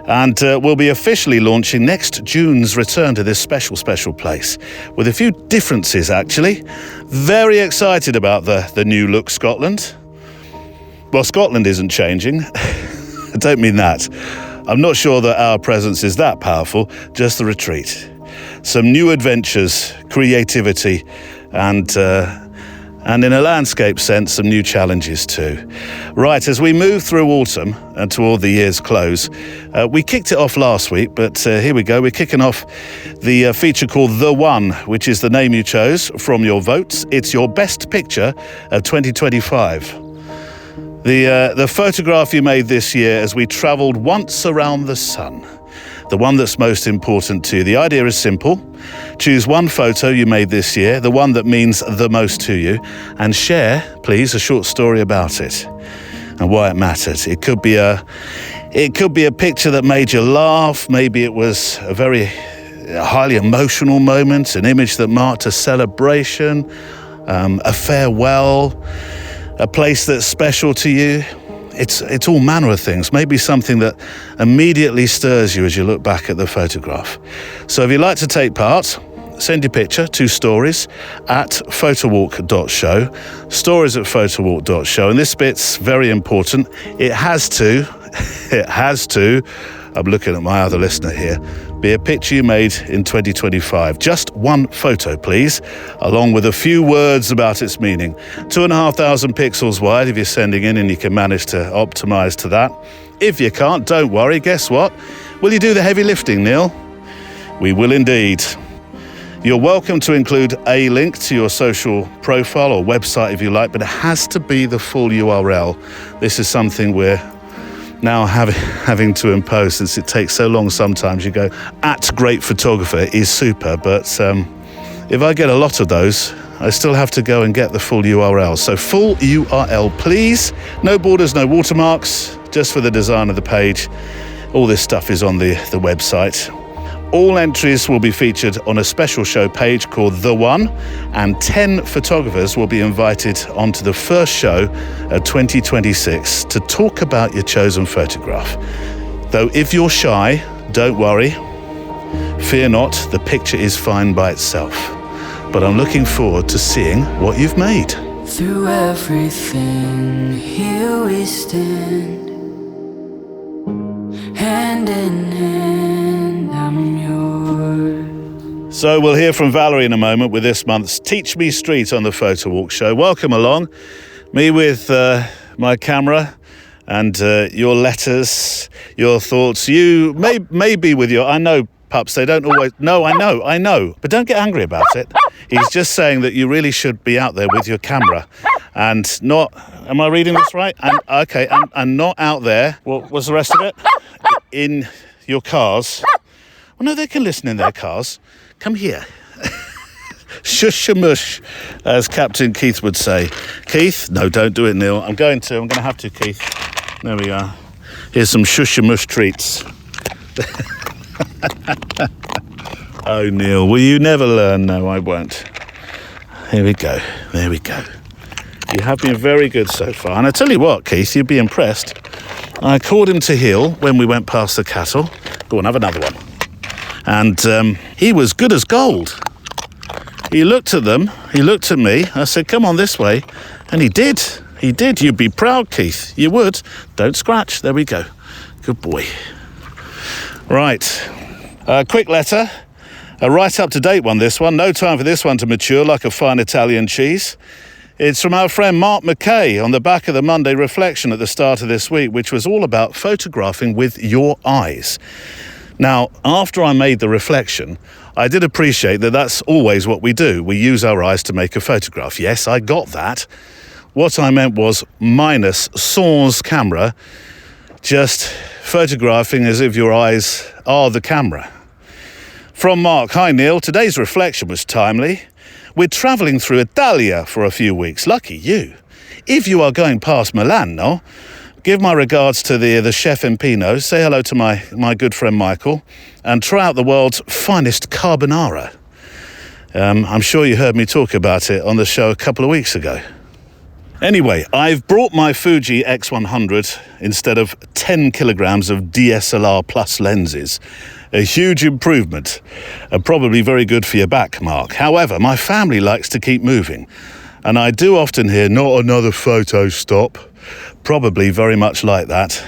[SPEAKER 1] And we'll be officially launching next June's return to this special place, with a few differences actually. Very excited about the new look Scotland. Well, Scotland isn't changing. I don't mean that. I'm not sure that our presence is that powerful, just the retreat. Some new adventures, creativity, and in a landscape sense, some new challenges too. Right, as we move through autumn and toward the year's close, we kicked it off last week, but here we go. We're kicking off the feature called The One, which is the name you chose from your votes. It's your best picture of 2025. The photograph you made this year as we travelled once around the sun. The one that's most important to you. The idea is simple. Choose one photo you made this year, the one that means the most to you, and share, please, a short story about it and why it mattered. It could be a picture that made you laugh. Maybe it was a very highly emotional moment, an image that marked a celebration, a farewell, a place that's special to you. It's all manner of things. Maybe something that immediately stirs you as you look back at the photograph. So if you'd like to take part, send your picture to stories at photowalk.show, stories at photowalk.show. And this bit's very important. It has to, I'm looking at my other listener here, be a picture you made in 2025. Just one photo, please, along with a few words about its meaning. 2,500 pixels wide if you're sending in, and you can manage to optimize to that. If you can't, don't worry. Guess what? Will you do the heavy lifting, Neil? We will indeed. You're welcome to include a link to your social profile or website if you like, but it has to be the full URL. This is something we're now having to impose, since it takes so long sometimes. You go, at great photographer is super, but if I get a lot of those, I still have to go and get the full URL. So full URL, please. No borders, no watermarks, just for the design of the page. All this stuff is on the website. All entries will be featured on a special show page called The One, and 10 photographers will be invited onto the first show of 2026 to talk about your chosen photograph. Though if you're shy, don't worry. Fear not, the picture is fine by itself. But I'm looking forward to seeing what you've made.
[SPEAKER 5] Through everything, here we stand, hand in hand, I'm yours.
[SPEAKER 1] So we'll hear from Valérie in a moment with this month's Teach Me Street on the Photo Walk show. Welcome along. Me with my camera and your letters, your thoughts. You may be with your, I know, pups, they don't always, no, I know, but don't get angry about it. He's just saying that you really should be out there with your camera and not, am I reading this right? And not out there, what was the rest of it? In your cars. Well, no, they can listen in their cars. Come here. Shush-a-mush, as Captain Keith would say. Keith? No, don't do it, Neil. I'm going to have to, Keith. There we are. Here's some shush-a-mush treats. Oh, Neil, will you never learn? No, I won't. Here we go. There we go. You have been very good so far. And I tell you what, Keith, you'd be impressed. I called him to heel when we went past the cattle. Go on, have another one. And he was good as gold. He looked at them, he looked at me, I said, come on this way, and he did. He did. You'd be proud, Keith. You would. Don't scratch. There we go. Good boy. Right. Quick letter. A right up-to-date one, this one. No time for this one to mature like a fine Italian cheese. It's from our friend Mark Mackay on the back of the Monday Reflection at the start of this week, which was all about photographing with your eyes. Now, after I made the reflection, I did appreciate that that's always what we do. We use our eyes to make a photograph. Yes, I got that. What I meant was minus sans camera, just photographing as if your eyes are the camera. From Mark, hi Neil, today's reflection was timely. We're travelling through Italia for a few weeks, lucky you. If you are going past Milan, no? Give my regards to the chef in Pino, say hello to my good friend Michael, and try out the world's finest carbonara. I'm sure you heard me talk about it on the show a couple of weeks ago. Anyway, I've brought my Fuji X100 instead of 10 kilograms of DSLR plus lenses. A huge improvement, and probably very good for your back, Mark. However, my family likes to keep moving, and I do often hear, not another photo stop. Probably very much like that.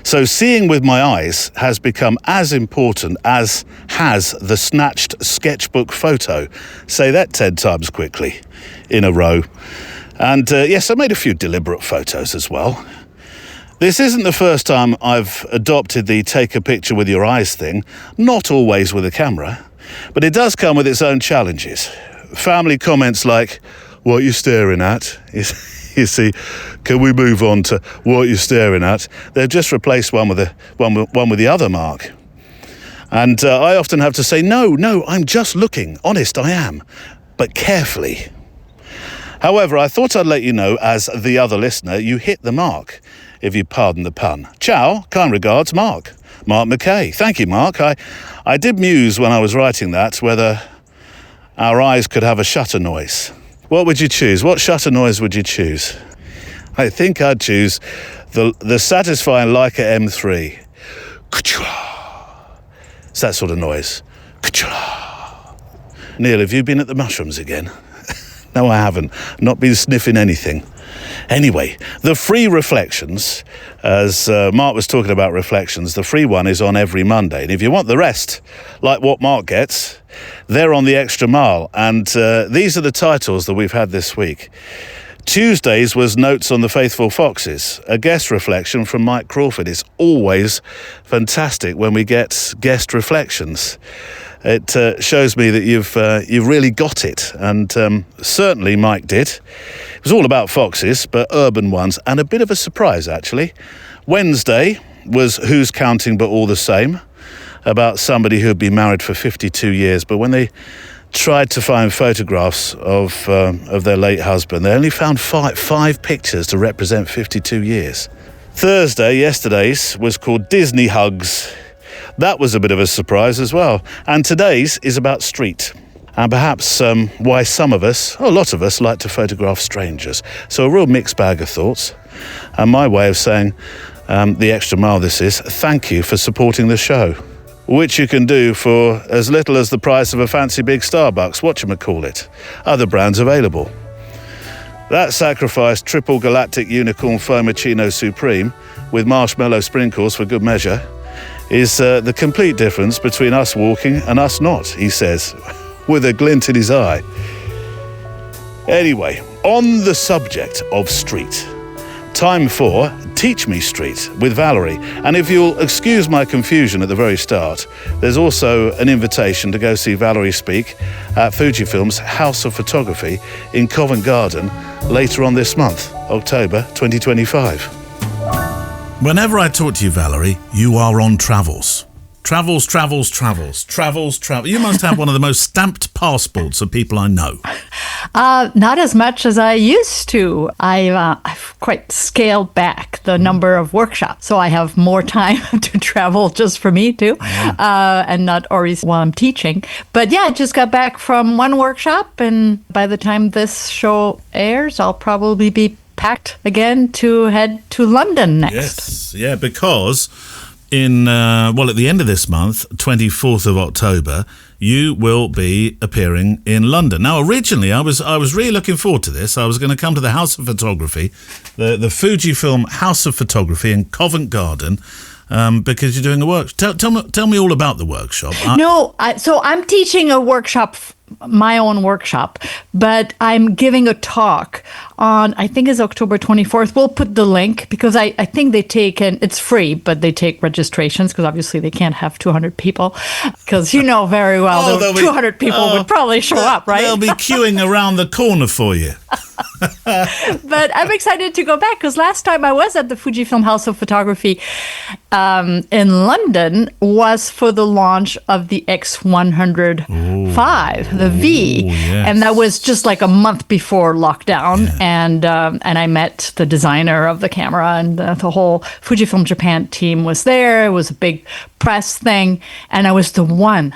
[SPEAKER 1] So seeing with my eyes has become as important as has the snatched sketchbook photo. Say that 10 times quickly in a row. And yes, I made a few deliberate photos as well. This isn't the first time I've adopted the take a picture with your eyes thing, not always with a camera, but it does come with its own challenges. Family comments like, what you staring at? You see, can we move on to what you're staring at? They've just replaced one with the other, Mark. And I often have to say, no, I'm just looking. Honest, I am. But carefully. However, I thought I'd let you know, as the other listener, you hit the mark, if you pardon the pun. Ciao, kind regards, Mark. Mark Mackay. Thank you, Mark. I did muse when I was writing that whether our eyes could have a shutter noise. What would you choose? What shutter noise would you choose? I think I'd choose the satisfying Leica M3. It's that sort of noise. Neil, have you been at the mushrooms again? No, I haven't. Not been sniffing anything. Anyway, the free reflections, as Mark was talking about reflections, the free one is on every Monday. And if you want the rest, like what Mark gets, they're on the extra mile. And these are the titles that we've had this week. Tuesdays was Notes on the Faithful Foxes, a guest reflection from Mike Crawford. It's always fantastic when we get guest reflections. It shows me that you've really got it, and certainly Mike did. It was all about foxes, but urban ones, and a bit of a surprise, actually. Wednesday was Who's Counting But All the Same, about somebody who had been married for 52 years, but when they tried to find photographs of their late husband, they only found five pictures to represent 52 years. Thursday, yesterday's, was called Disney Hugs. That was a bit of a surprise as well. And today's is about street. And perhaps why some of us, a lot of us, like to photograph strangers. So a real mixed bag of thoughts. And my way of saying the extra mile this is, thank you for supporting the show, which you can do for as little as the price of a fancy big Starbucks, whatchamacallit. Other brands available. That sacrificed triple galactic unicorn Fomicino Supreme with marshmallow sprinkles for good measure is the complete difference between us walking and us not, he says, with a glint in his eye. Anyway, on the subject of street, time for Teach Me Street with Valérie. And if you'll excuse my confusion at the very start, there's also an invitation to go see Valérie speak at Fujifilm's House of Photography in Covent Garden later on this month, October 2025.
[SPEAKER 6] Whenever I talk to you, Valérie, you are on travels. Travels. You must have one of the most stamped passports of people I know.
[SPEAKER 4] Not as much as I used to. I've quite scaled back the number of workshops, so I have more time to travel just for me too, and not always while I'm teaching. But yeah, I just got back from one workshop, and by the time this show airs, I'll probably be packed again to head to London next.
[SPEAKER 6] Yes, yeah, because at the end of this month, 24th of October, you will be appearing in London. Now, originally, I was really looking forward to this. I was going to come to the House of Photography, the Fujifilm House of Photography in Covent Garden, because you're doing a workshop. Tell me all about the workshop.
[SPEAKER 4] So I'm teaching a workshop, my own workshop, but I'm giving a talk on, I think it's October 24th. We'll put the link because I think they take, and it's free, but they take registrations because obviously they can't have 200 people because you know very well 200 people would probably show up, right?
[SPEAKER 6] They'll be queuing around the corner for you.
[SPEAKER 4] But I'm excited to go back because last time I was at the Fujifilm House of Photography in London was for the launch of the X105, the V,
[SPEAKER 6] yes.
[SPEAKER 4] and that was just like a month before lockdown. Yeah. And I met the designer of the camera, and the whole Fujifilm Japan team was there. It was a big press thing, and I was the one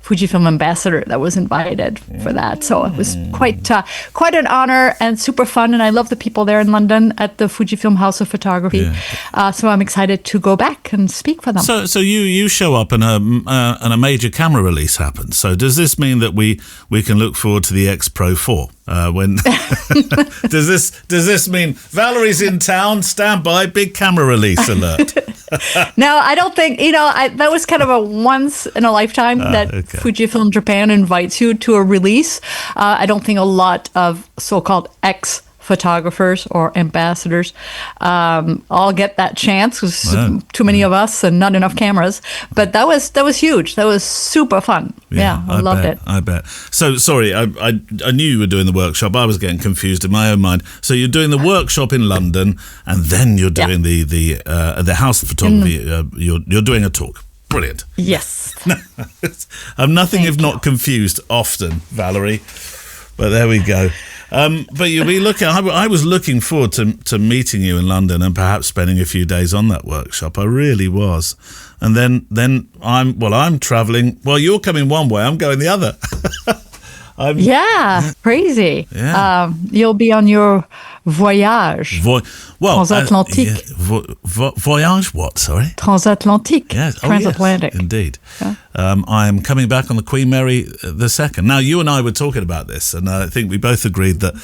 [SPEAKER 4] Fujifilm ambassador that was invited for that. So it was quite an honor and super fun. And I love the people there in London at the Fujifilm House of Photography. Yeah. So I'm excited to go back and speak for them.
[SPEAKER 6] So you show up and a major camera release happens. So does this mean that we can look forward to the X Pro 4? When does this mean Valerie's in town? Stand by, big camera release alert.
[SPEAKER 4] No, I don't think, that was kind of a once in a lifetime that Fujifilm Japan invites you to a release. I don't think a lot of so-called X photographers or ambassadors all get that chance because too many of us and not enough cameras. But that was huge. That was super fun. Yeah, I loved it.
[SPEAKER 6] I bet. So sorry, I knew you were doing the workshop. I was getting confused in my own mind. So you're doing the workshop in London, and then you're doing the House of Photography. You're doing a talk. Brilliant.
[SPEAKER 4] Yes.
[SPEAKER 6] I'm nothing if not confused often, Valerie. But there we go. But you'll be looking. I was looking forward to meeting you in London and perhaps spending a few days on that workshop. I really was. And then I'm traveling. Well, you're coming one way. I'm going the other.
[SPEAKER 4] Crazy.
[SPEAKER 6] Yeah.
[SPEAKER 4] You'll be on your voyage. Transatlantique.
[SPEAKER 6] Voyage what, sorry?
[SPEAKER 4] Transatlantique.
[SPEAKER 6] Yes.
[SPEAKER 4] Transatlantic.
[SPEAKER 6] Yes, indeed. Yeah. I am coming back on the Queen Mary II. Now, you and I were talking about this, and I think we both agreed that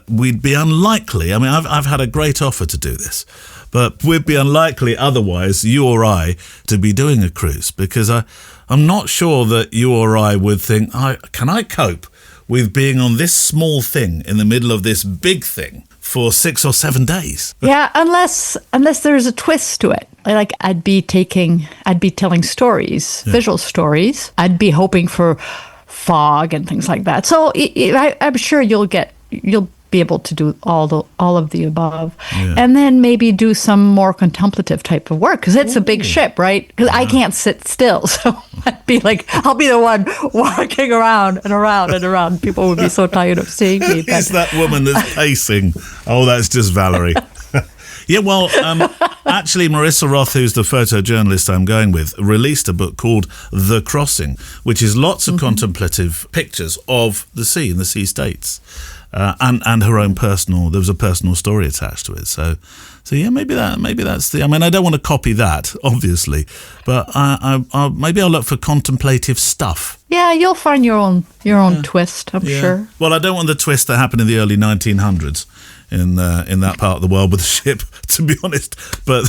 [SPEAKER 6] we'd be unlikely. I mean, I've had a great offer to do this, but we'd be unlikely otherwise, you or I, to be doing a cruise, because I'm not sure that you or I would think, can I cope with being on this small thing in the middle of this big thing for 6 or 7 days?
[SPEAKER 4] Yeah, unless there's a twist to it. Like I'd be telling stories, visual stories. I'd be hoping for fog and things like that. So I'm sure you'll be able to do all of the above, and then maybe do some more contemplative type of work because it's a big ship, right? Because I can't sit still, so I'd be like, I'll be the one walking around and around and around. People would be so tired of seeing me.
[SPEAKER 6] Who is that woman that's pacing? Oh, that's just Valerie. Yeah, well, actually, Marissa Roth, who's the photojournalist I'm going with, released a book called The Crossing, which is lots of contemplative pictures of the sea and the sea states. And her own there was a personal story attached to it. So yeah, maybe that's I mean, I don't want to copy that, obviously, but maybe I'll look for contemplative stuff.
[SPEAKER 4] Yeah, you'll find your own twist, I'm sure.
[SPEAKER 6] Well, I don't want the twist that happened in the early 1900s. In that part of the world with the ship, to be honest, but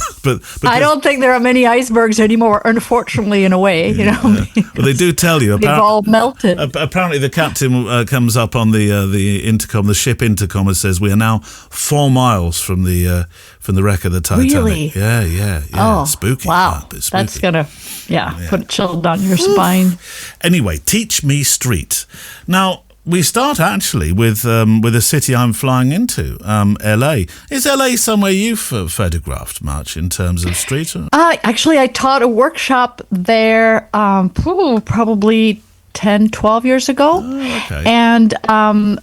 [SPEAKER 4] I don't think there are many icebergs anymore. Unfortunately, in a way,
[SPEAKER 6] Well, they do tell you
[SPEAKER 4] they've all melted.
[SPEAKER 6] Apparently, the captain comes up on the intercom, the ship intercom, and says, "We are now 4 miles from the wreck of the Titanic."
[SPEAKER 4] Really?
[SPEAKER 6] Yeah.
[SPEAKER 4] Oh,
[SPEAKER 6] spooky.
[SPEAKER 4] Wow,
[SPEAKER 6] spooky.
[SPEAKER 4] That's gonna put a chill down your spine.
[SPEAKER 6] Anyway, Teach Me Street. Now, we start actually with a city I'm flying into, LA. Is LA somewhere you've photographed much in terms of street?
[SPEAKER 4] Actually, I taught a workshop there probably 10, 12 years ago.
[SPEAKER 6] Oh, okay.
[SPEAKER 4] And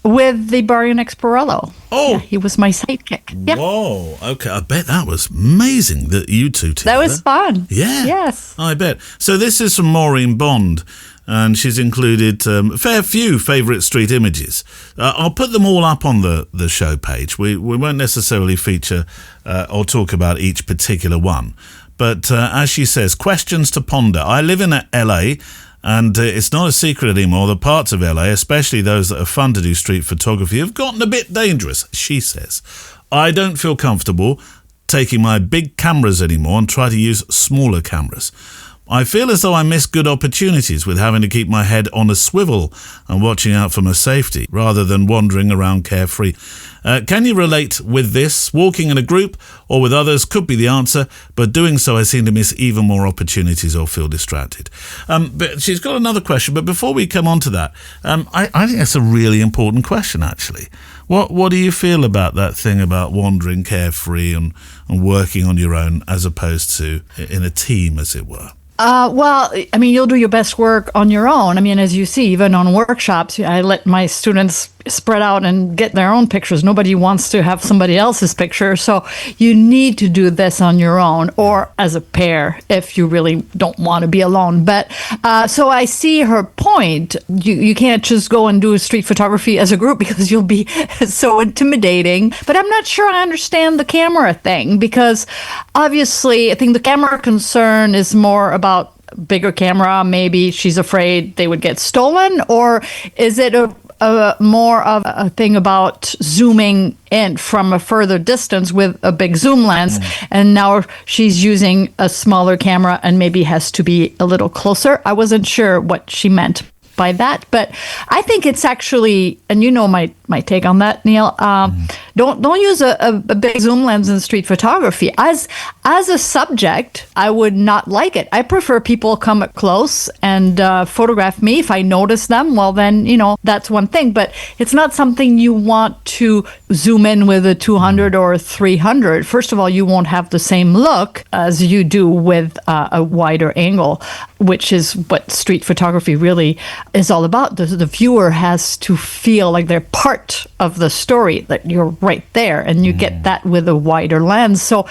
[SPEAKER 4] with the Barrio Nexparello.
[SPEAKER 6] Oh.
[SPEAKER 4] Yeah, he was my sidekick. Yeah.
[SPEAKER 6] Whoa. Okay. I bet that was amazing that you two together.
[SPEAKER 4] That was fun.
[SPEAKER 6] Yeah.
[SPEAKER 4] Yes.
[SPEAKER 6] I bet. So this is from Maureen Bond. And she's included a fair few favourite street images. I'll put them all up on the show page. We won't necessarily feature or talk about each particular one. But as she says, questions to ponder. I live in LA, and it's not a secret anymore. The parts of LA, especially those that are fun to do street photography, have gotten a bit dangerous, she says. I don't feel comfortable taking my big cameras anymore and try to use smaller cameras. I feel as though I miss good opportunities with having to keep my head on a swivel and watching out for my safety rather than wandering around carefree. Can you relate with this? Walking in a group or with others could be the answer, but doing so I seem to miss even more opportunities or feel distracted. But she's got another question, but before we come on to that, I think that's a really important question, actually. What do you feel about that thing about wandering carefree and working on your own as opposed to in a team, as it were?
[SPEAKER 4] Well, I mean, you'll do your best work on your own. I mean, as you see, even on workshops, I let my students spread out and get their own pictures. Nobody wants to have somebody else's picture. So you need to do this on your own or as a pair if you really don't want to be alone. But so I see her point. You can't just go and do street photography as a group because you'll be so intimidating. But I'm not sure I understand the camera thing because obviously I think the camera concern is more about bigger camera. Maybe she's afraid they would get stolen, or is it a more of a thing about zooming in from a further distance with a big zoom lens, and now she's using a smaller camera and maybe has to be a little closer. I wasn't sure what she meant by that, but I think it's actually, and you know my take on that, Neil. Don't use a big zoom lens in street photography. As a subject, I would not like it. I prefer people come up close and photograph me. If I notice them, well then, that's one thing. But it's not something you want to zoom in with a 200 or a 300. First of all, you won't have the same look as you do with a wider angle, which is what street photography really is all about. The viewer has to feel like they're part of the story, that you're right there, and you get that with a wider lens. So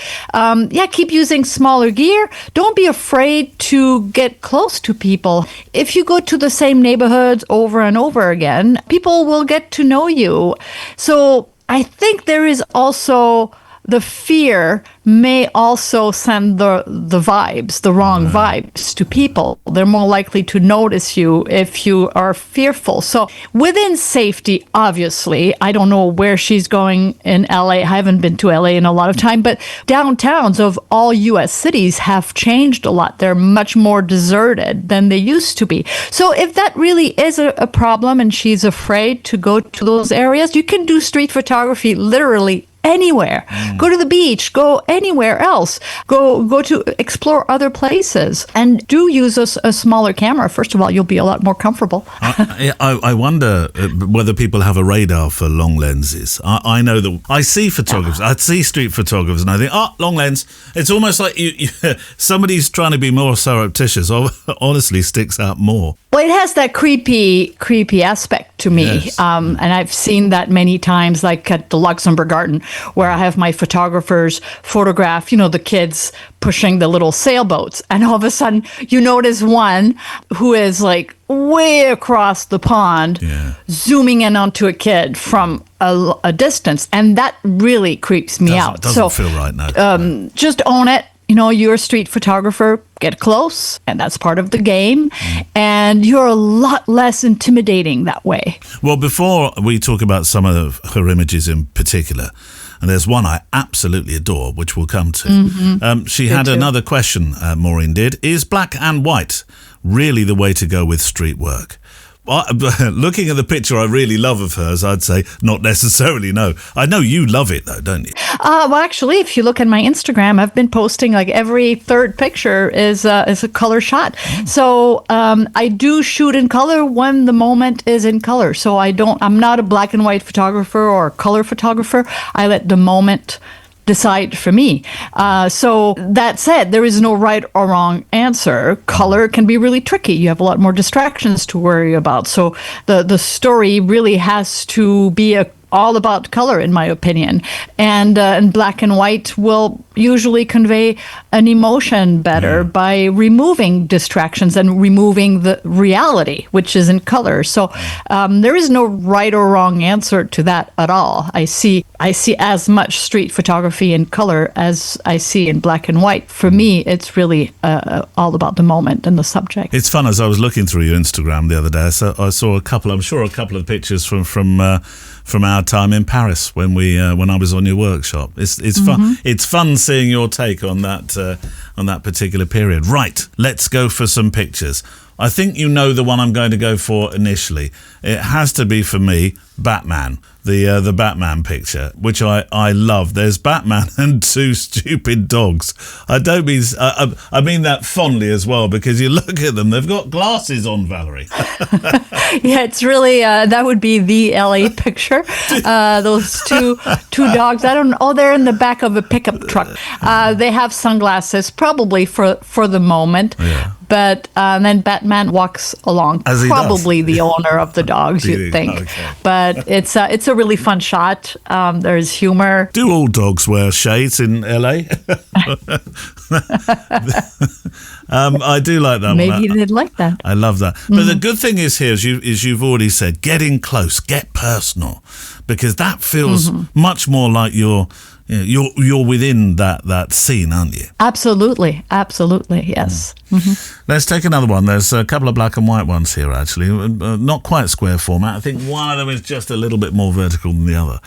[SPEAKER 4] keep using smaller gear. Don't be afraid to get close to people. If you go to the same neighborhoods over and over again, people will get to know you. So I think there is also the fear may also send the vibes, the wrong vibes to people. They're more likely to notice you if you are fearful. So within safety, obviously, I don't know where she's going in LA. I haven't been to LA in a lot of time, but downtowns of all US cities have changed a lot. They're much more deserted than they used to be. So if that really is a problem and she's afraid to go to those areas, you can do street photography literally anywhere. Go to the beach, go anywhere else, go to explore other places, and do use a smaller camera. First of all, you'll be a lot more comfortable.
[SPEAKER 6] I wonder whether people have a radar for long lenses. I know that I see photographers, I see street photographers, and I think, long lens. It's almost like somebody's trying to be more surreptitious. Honestly, sticks out more.
[SPEAKER 4] Well, it has that creepy aspect to me.
[SPEAKER 6] Yes.
[SPEAKER 4] And I've seen that many times, like at the Luxembourg Garden, where I have my photographers photograph, the kids pushing the little sailboats. And all of a sudden, you notice one who is like way across the pond, zooming in onto a kid from a distance. And that really creeps me out.
[SPEAKER 6] Doesn't feel right now.
[SPEAKER 4] Just own it. You're a street photographer, get close, and that's part of the game. And you're a lot less intimidating that way.
[SPEAKER 6] Well, before we talk about some of her images in particular, and there's one I absolutely adore, which we'll come to. She had another question, Maureen did. Is black and white really the way to go with street work? Looking at the picture I really love of hers, I'd say not necessarily, no. I know you love it though, don't you?
[SPEAKER 4] Well, actually, if you look at my Instagram, I've been posting like every third picture is a color shot. So I do shoot in color when the moment is in color. So I'm not a black and white photographer or a color photographer. I let the moment decide for me. So that said, there is no right or wrong answer. Color can be really tricky. You have a lot more distractions to worry about. So the story really has to be a all about color, in my opinion. And black and white will usually convey an emotion better by removing distractions and removing the reality, which is in color. So there is no right or wrong answer to that at all. I see as much street photography in color as I see in black and white. For me, it's really all about the moment and the subject.
[SPEAKER 6] It's fun. As I was looking through your Instagram the other day, I saw a couple of pictures from our time in Paris when I was on your workshop. It's fun. It's fun seeing your take on that particular period. Right, let's go for some pictures. I think you know the one I'm going to go for initially. It has to be, for me, Batman. The Batman picture, which I love. There's Batman and two stupid dogs. I don't mean I mean that fondly as well, because you look at them, they've got glasses on, Valerie.
[SPEAKER 4] Yeah, it's really that would be the LA picture. Those two dogs. I don't know. Oh, they're in the back of a pickup truck. They have sunglasses, probably for the moment. Yeah. But then Batman walks along,
[SPEAKER 6] as
[SPEAKER 4] probably the owner of the dogs, you'd think.
[SPEAKER 6] Okay.
[SPEAKER 4] But it's a really fun shot. There's humor.
[SPEAKER 6] Do all dogs wear shades in LA? I do like that.
[SPEAKER 4] Maybe they'd like that.
[SPEAKER 6] I love that. But the good thing is here, is you've already said, get in close, get personal, because that feels much more like you're within that scene, aren't you?
[SPEAKER 4] Absolutely, yes.
[SPEAKER 6] Let's take another one. There's a couple of black and white ones here, actually. Not quite square format. I think one of them is just a little bit more vertical than the other.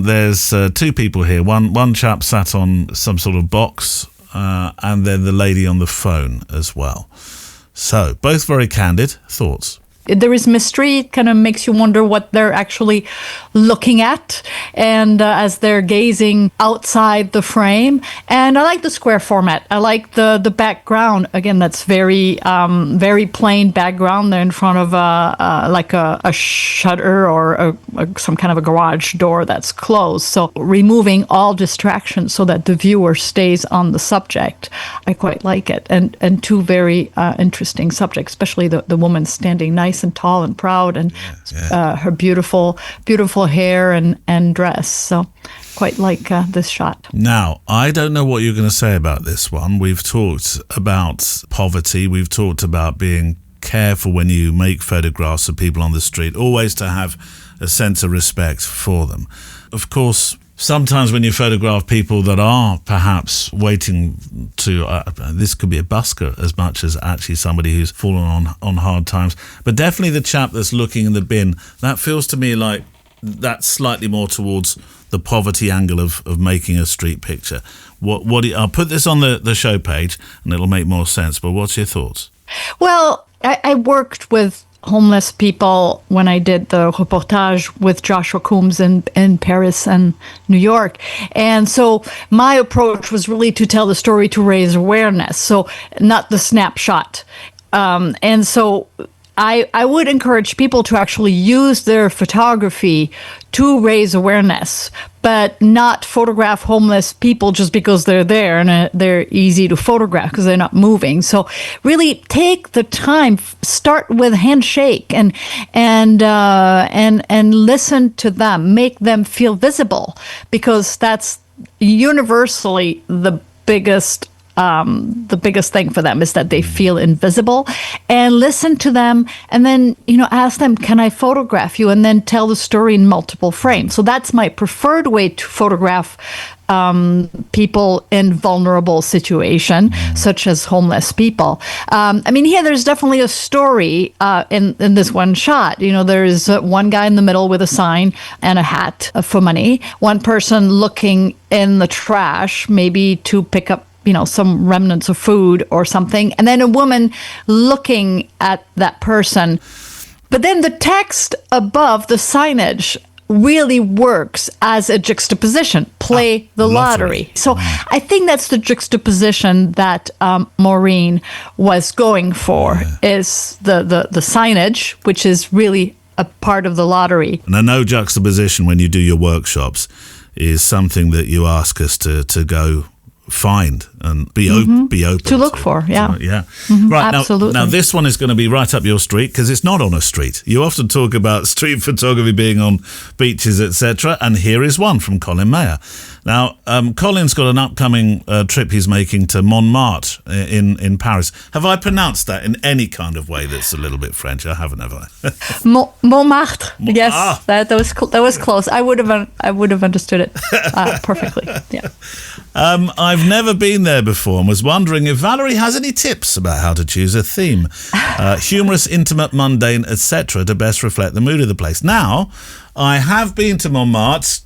[SPEAKER 6] There's two people here. One chap sat on some sort of box, and then the lady on the phone as well. So, both very candid. Thoughts?
[SPEAKER 4] There is mystery. It kind of makes you wonder what they're actually looking at, and as they're gazing outside the frame. And I like the square format. I like the background. Again, that's very very plain background. They're in front of a shutter or some kind of a garage door that's closed. So removing all distractions so that the viewer stays on the subject. I quite like it. And two very interesting subjects, especially the woman standing nice and tall and proud, and her beautiful hair and dress. So quite like this shot.
[SPEAKER 6] Now, I don't know what you're going to say about this one. We've talked about poverty. We've talked about being careful when you make photographs of people on the street, always to have a sense of respect for them. Of course, sometimes when you photograph people that are perhaps waiting to, this could be a busker as much as actually somebody who's fallen on hard times, but definitely the chap that's looking in the bin, that feels to me like that's slightly more towards the poverty angle of making a street picture. I'll put this on the show page and it'll make more sense, but what's your thoughts?
[SPEAKER 4] Well, I worked with homeless people when I did the reportage with Joshua Coombs in Paris and New York. And so my approach was really to tell the story to raise awareness, so not the snapshot. And so I would encourage people to actually use their photography to raise awareness, but not photograph homeless people just because they're there and they're easy to photograph because they're not moving. So really take the time, start with handshake and listen to them, make them feel visible, because that's universally the biggest thing for them is that they feel invisible. And listen to them, and then ask them, can I photograph you, and then tell the story in multiple frames. So that's my preferred way to photograph people in vulnerable situation, such as homeless people. Here there's definitely a story in this one shot. There's one guy in the middle with a sign and a hat for money, one person looking in the trash, maybe to pick up some remnants of food or something, and then a woman looking at that person. But then the text above the signage really works as a juxtaposition. Play the lottery. So I think that's the juxtaposition that Maureen was going for, is the signage, which is really a part of the lottery.
[SPEAKER 6] And I know juxtaposition, when you do your workshops, is something that you ask us to go find and be open
[SPEAKER 4] to look for. Yeah,
[SPEAKER 6] So, yeah. Right
[SPEAKER 4] absolutely.
[SPEAKER 6] Now this one is going to be right up your street because it's not on a street. You often talk about street photography being on beaches, etc. And here is one from Colin Mayer. Now, Colin's got an upcoming trip he's making to Montmartre in Paris. Have I pronounced that in any kind of way that's a little bit French? I haven't, have I?
[SPEAKER 4] Montmartre. Yes, that was close. I would have understood it perfectly. Yeah.
[SPEAKER 6] I've never been there before and was wondering if Valérie has any tips about how to choose a theme. Humorous, intimate, mundane, etc. to best reflect the mood of the place. Now, I have been to Montmartre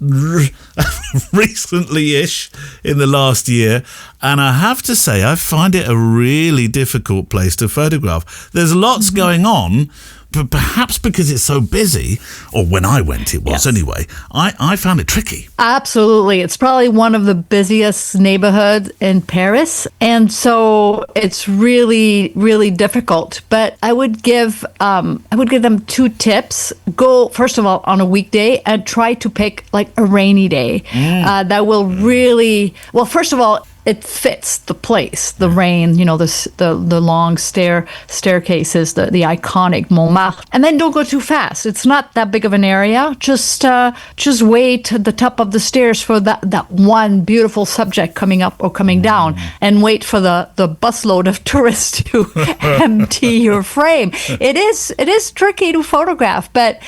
[SPEAKER 6] recently-ish in the last year, and I have to say I find it a really difficult place to photograph. There's lots going on, but perhaps because it's so busy, or when I went it was anyway, I found it tricky.
[SPEAKER 4] Absolutely. It's probably one of the busiest neighborhoods in Paris. And so it's really, really difficult. But I would give them 2 tips. Go, first of all, on a weekday and try to pick like a rainy day. That will really, well, first of all, it fits the place, the rain, the long staircases, the iconic Montmartre. And then don't go too fast. It's not that big of an area. Just wait at the top of the stairs for that one beautiful subject coming up or coming down, and wait for the busload of tourists to empty your frame. It is tricky to photograph, but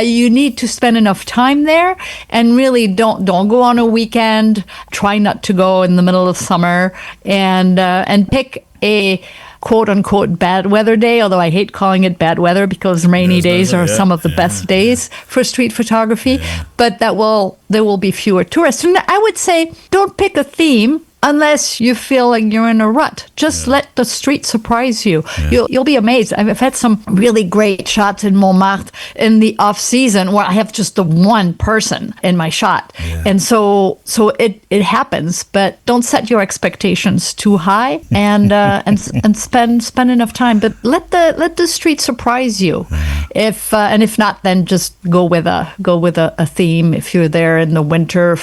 [SPEAKER 4] you need to spend enough time there, and really don't go on a weekend. Try not to go in the middle of summer, and pick a quote-unquote bad weather day, although I hate calling it bad weather because rainy days are some of the best days for street photography, but there will be fewer tourists. And I would say don't pick a theme unless you feel like you're in a rut. Just let the street surprise you. You'll be amazed. I've had some really great shots in Montmartre in the off season where I have just the one person in my shot. And so it happens, but don't set your expectations too high, and spend enough time. But let the street surprise you. If not, then just go with a theme. If you're there in the winter,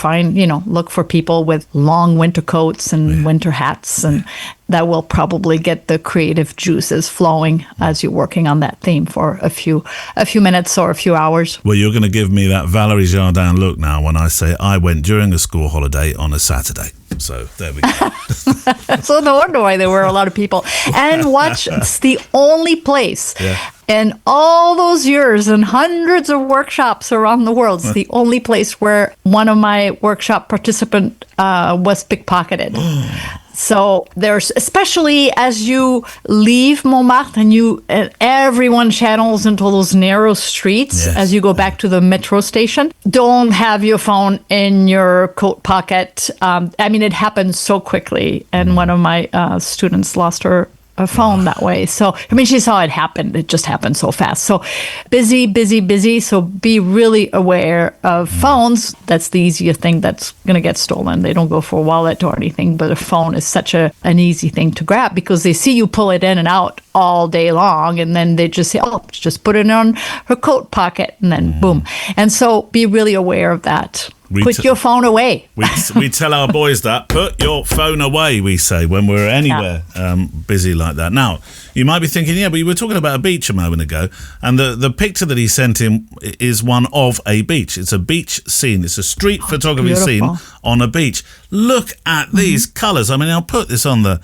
[SPEAKER 4] look for people with long winter coats and winter hats, and that will probably get the creative juices flowing as you're working on that theme for a few minutes or a few hours.
[SPEAKER 6] Well, you're going to give me that Valérie Jardin look now when I say I went during a school holiday on a Saturday. So there we go.
[SPEAKER 4] So no wonder why there were a lot of people. And watch, it's the only place in all those years and hundreds of workshops around the world, it's the only place where one of my workshop participants was pickpocketed. So there's, especially as you leave Montmartre and everyone channels into those narrow streets as you go back to the metro station, don't have your phone in your coat pocket. It happens so quickly. And one of my students lost her phone that way. So, she saw it happen. It just happened so fast. So busy. So be really aware of phones. That's the easiest thing that's going to get stolen. They don't go for a wallet or anything, but a phone is such an easy thing to grab because they see you pull it in and out all day long. And then they just say, just put it on her coat pocket, and then boom. And so be really aware of that. Put your phone away.
[SPEAKER 6] We tell our boys that. Put your phone away, we say, when we're anywhere busy like that. Now, you might be thinking, but you were talking about a beach a moment ago, and the picture that he sent in is one of a beach. It's a beach scene. It's a street photography scene on a beach. Look at these colours. I'll put this on the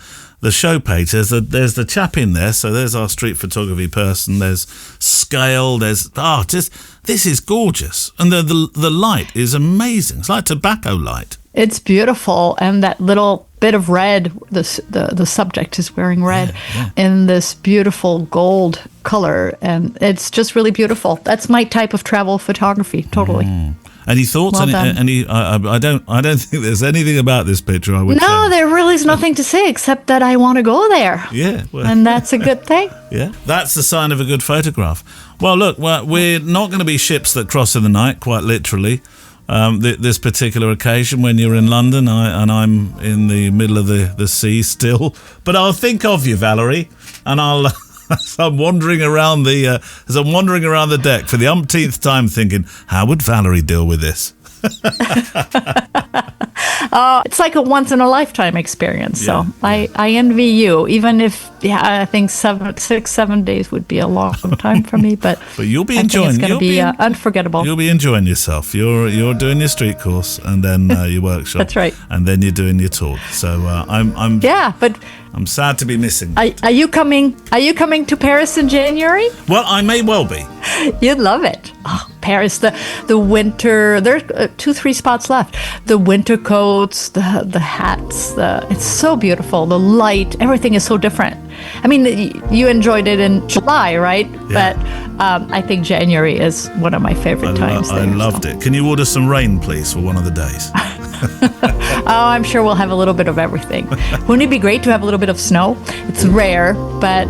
[SPEAKER 6] show page. There's the chap in there, so there's our street photography person. There's scale. There's this is gorgeous, and the light is amazing. It's like tobacco light.
[SPEAKER 4] It's beautiful, and that little bit of red. The subject is wearing red in this beautiful gold color, and it's just really beautiful. That's my type of travel photography. Totally.
[SPEAKER 6] Any thoughts?
[SPEAKER 4] Well
[SPEAKER 6] I don't think there's anything about this picture I would say.
[SPEAKER 4] No, there really is nothing to say except that I want to go there.
[SPEAKER 6] Yeah. Well,
[SPEAKER 4] and that's a good thing.
[SPEAKER 6] Yeah. That's the sign of a good photograph. Well, look, we're not going to be ships that cross in the night, quite literally. This particular occasion when you're in London and I'm in the middle of the sea still. But I'll think of you, Valérie, and I'll... As I'm wandering around the deck for the umpteenth time, thinking, how would Valérie deal with this?
[SPEAKER 4] It's like a once-in-a-lifetime experience. So I envy you, even if, I think 7 days would be a long time for me. But
[SPEAKER 6] you'll be
[SPEAKER 4] I
[SPEAKER 6] enjoying.
[SPEAKER 4] think it's going to be unforgettable.
[SPEAKER 6] You'll be enjoying yourself. You're doing your street course and then your workshop.
[SPEAKER 4] That's right.
[SPEAKER 6] And then you're doing your talk. So I'm sad to be missing.
[SPEAKER 4] Are you coming? Are you coming to Paris in January?
[SPEAKER 6] Well, I may well be.
[SPEAKER 4] You'd love it. Oh, Paris, the winter. There's 2-3 spots left. The winter coats, the hats. It's so beautiful. The light, everything is so different. I mean, you enjoyed it in July, right?
[SPEAKER 6] Yeah.
[SPEAKER 4] But I think January is one of my favorite times.
[SPEAKER 6] I loved it. Can you order some rain, please, for one of the days?
[SPEAKER 4] Oh, I'm sure we'll have a little bit of everything. Wouldn't it be great to have a little bit of snow? It's rare, but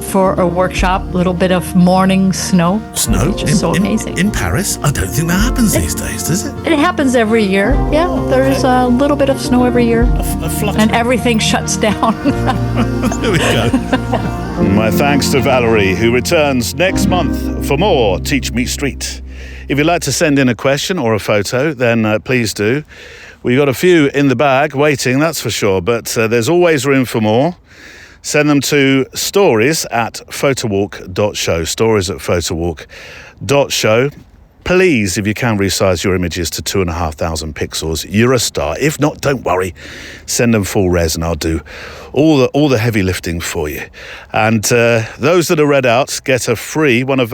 [SPEAKER 4] for a workshop, a little bit of morning snow.
[SPEAKER 6] Snow?
[SPEAKER 4] Which is so amazing.
[SPEAKER 6] In Paris? I don't think that happens these days, does it?
[SPEAKER 4] It happens every year. Yeah, there's a little bit of snow every year.
[SPEAKER 6] A flutter.
[SPEAKER 4] And everything shuts down.
[SPEAKER 6] There we go.
[SPEAKER 1] My thanks to Valérie, who returns next month for more Teach Me Street. If you'd like to send in a question or a photo, then please do. We've got a few in the bag waiting, that's for sure, but there's always room for more. Send them to stories@photowalk.show, stories@photowalk.show. Please, if you can, resize your images to 2,500 pixels. You're a star. If not, don't worry. Send them full res and I'll do all the heavy lifting for you. And those that are read out get a free, from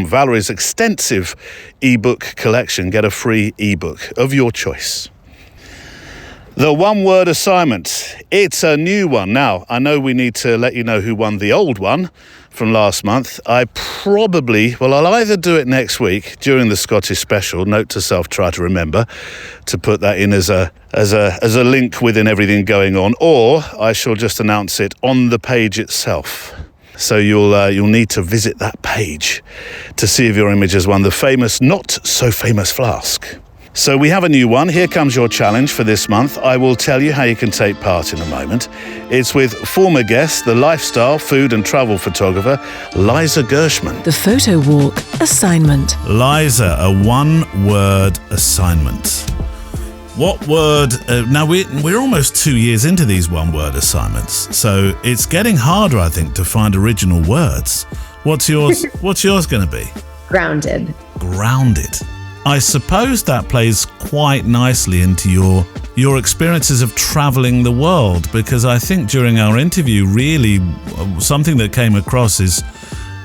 [SPEAKER 1] Valerie's extensive ebook collection, get a free ebook of your choice. The one-word assignment. It's a new one. Now, I know we need to let you know who won the old one from last month. I'll either do it next week during the Scottish special, note to self, try to remember to put that in as a link within everything going on, or I shall just announce it on the page itself. So you'll need to visit that page to see if your image has won the famous, not so famous flask. So we have a new one. Here comes your challenge for this month. I will tell you how you can take part in a moment. It's with former guest, the lifestyle, food and travel photographer, Liza Gershman.
[SPEAKER 3] The Photo Walk assignment.
[SPEAKER 6] Liza, a one-word assignment. What word? Now we're almost 2 years into these one-word assignments, so it's getting harder, I think, to find original words. What's yours? What's yours going to be?
[SPEAKER 7] Grounded.
[SPEAKER 6] Grounded. I suppose that plays quite nicely into your experiences of traveling the world, because I think during our interview, really, something that came across is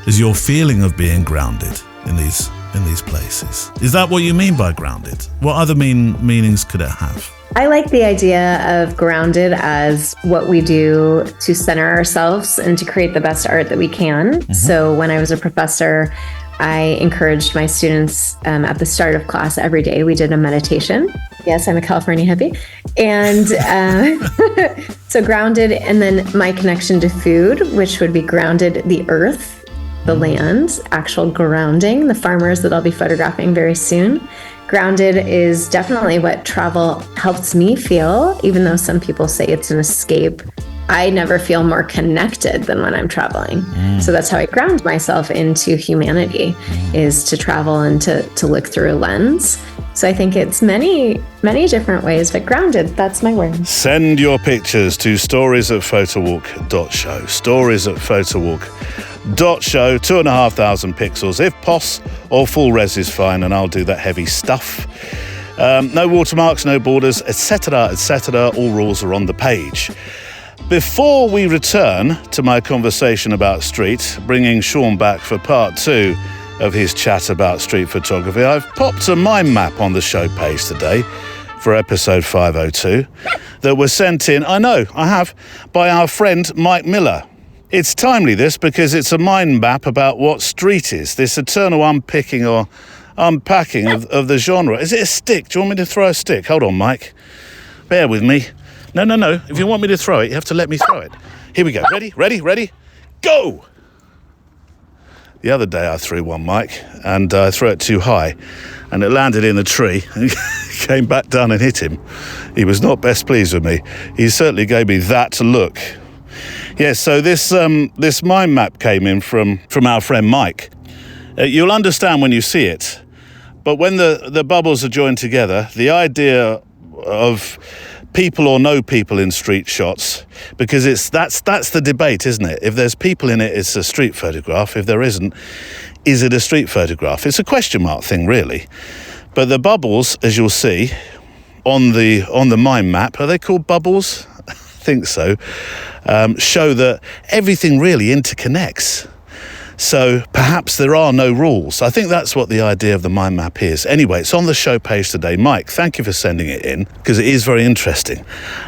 [SPEAKER 6] your feeling of being grounded in these places. Is that what you mean by grounded? What other meanings could it have?
[SPEAKER 7] I like the idea of grounded as what we do to center ourselves and to create the best art that we can. Mm-hmm. So when I was a professor, I encouraged my students at the start of class every day, we did a meditation. Yes, I'm a California hippie. And so grounded, and then my connection to food, which would be grounded the earth, the land, actual grounding, the farmers that I'll be photographing very soon. Grounded is definitely what travel helps me feel, even though some people say it's an escape. I never feel more connected than when I'm traveling. So that's how I ground myself into humanity, is to travel and to look through a lens. So I think it's many, many different ways, but grounded, that's my word.
[SPEAKER 1] Send your pictures to stories@photowalk.show, stories@photowalk.show, 2,500 pixels, if pos, or full res is fine, and I'll do that heavy stuff. No watermarks, no borders, etc., all rules are on the page. Before we return to my conversation about street, bringing Sean back for part 2 of his chat about street photography, I've popped a mind map on the show page today for episode 502 that was sent in, I know, I have, by our friend Mike Miller. It's timely, this, because it's a mind map about what street is, this eternal unpicking or unpacking of the genre. Is it a stick? Do you want me to throw a stick? Hold on, Mike. Bear with me. No. If you want me to throw it, you have to let me throw it. Here we go. Ready? Go! The other day I threw one, Mike, and I threw it too high, and it landed in the tree and came back down and hit him. He was not best pleased with me. He certainly gave me that look. Yes, so this mind map came in from our friend Mike. You'll understand when you see it, But when the bubbles are joined together, the idea of people or no people in street shots, because that's the debate, isn't it? If there's people in it, it's a street photograph. If there isn't, is it a street photograph? It's a question mark thing, really. But the bubbles, as you'll see on the mind map, are they called bubbles? I think so. Show that everything really interconnects. So perhaps there are no rules. I think that's what the idea of the mind map is. Anyway, it's on the show page today. Mike, thank you for sending it in, because it is very interesting.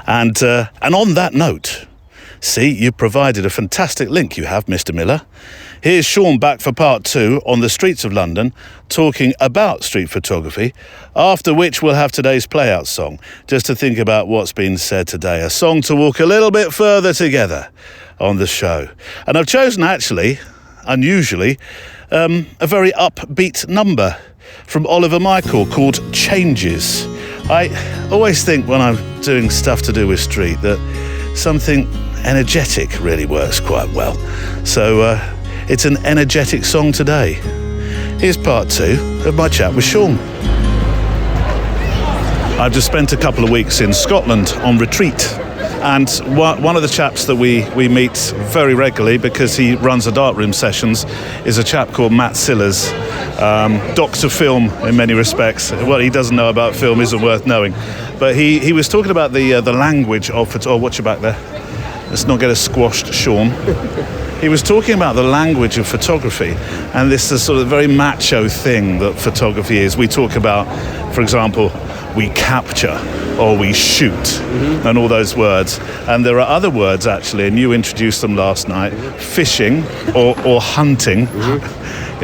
[SPEAKER 1] And on that note, see, you've provided a fantastic link, you have, Mr. Miller. Here's Sean back for part 2 on the streets of London, talking about street photography, after which we'll have today's playout song, just to think about what's been said today. A song to walk a little bit further together on the show. And I've chosen, actually, unusually, a very upbeat number from Oliver Michael called Changes. I always think when I'm doing stuff to do with street that something energetic really works quite well. So it's an energetic song today. Here's part 2 of my chat with Sean. I've just spent a couple of weeks in Scotland on retreat. And one of the chaps that we meet very regularly, because he runs the darkroom sessions, is a chap called Matt Sillers, Dr. Film in many respects. What he doesn't know about film isn't worth knowing. But he was talking about the language of... Oh, watch your back there. Let's not get us squashed, Sean. He was talking about the language of photography, and this is sort of very macho thing that photography is. We talk about, for example, we capture or we shoot, and all those words. And there are other words, actually, and you introduced them last night: fishing or hunting. You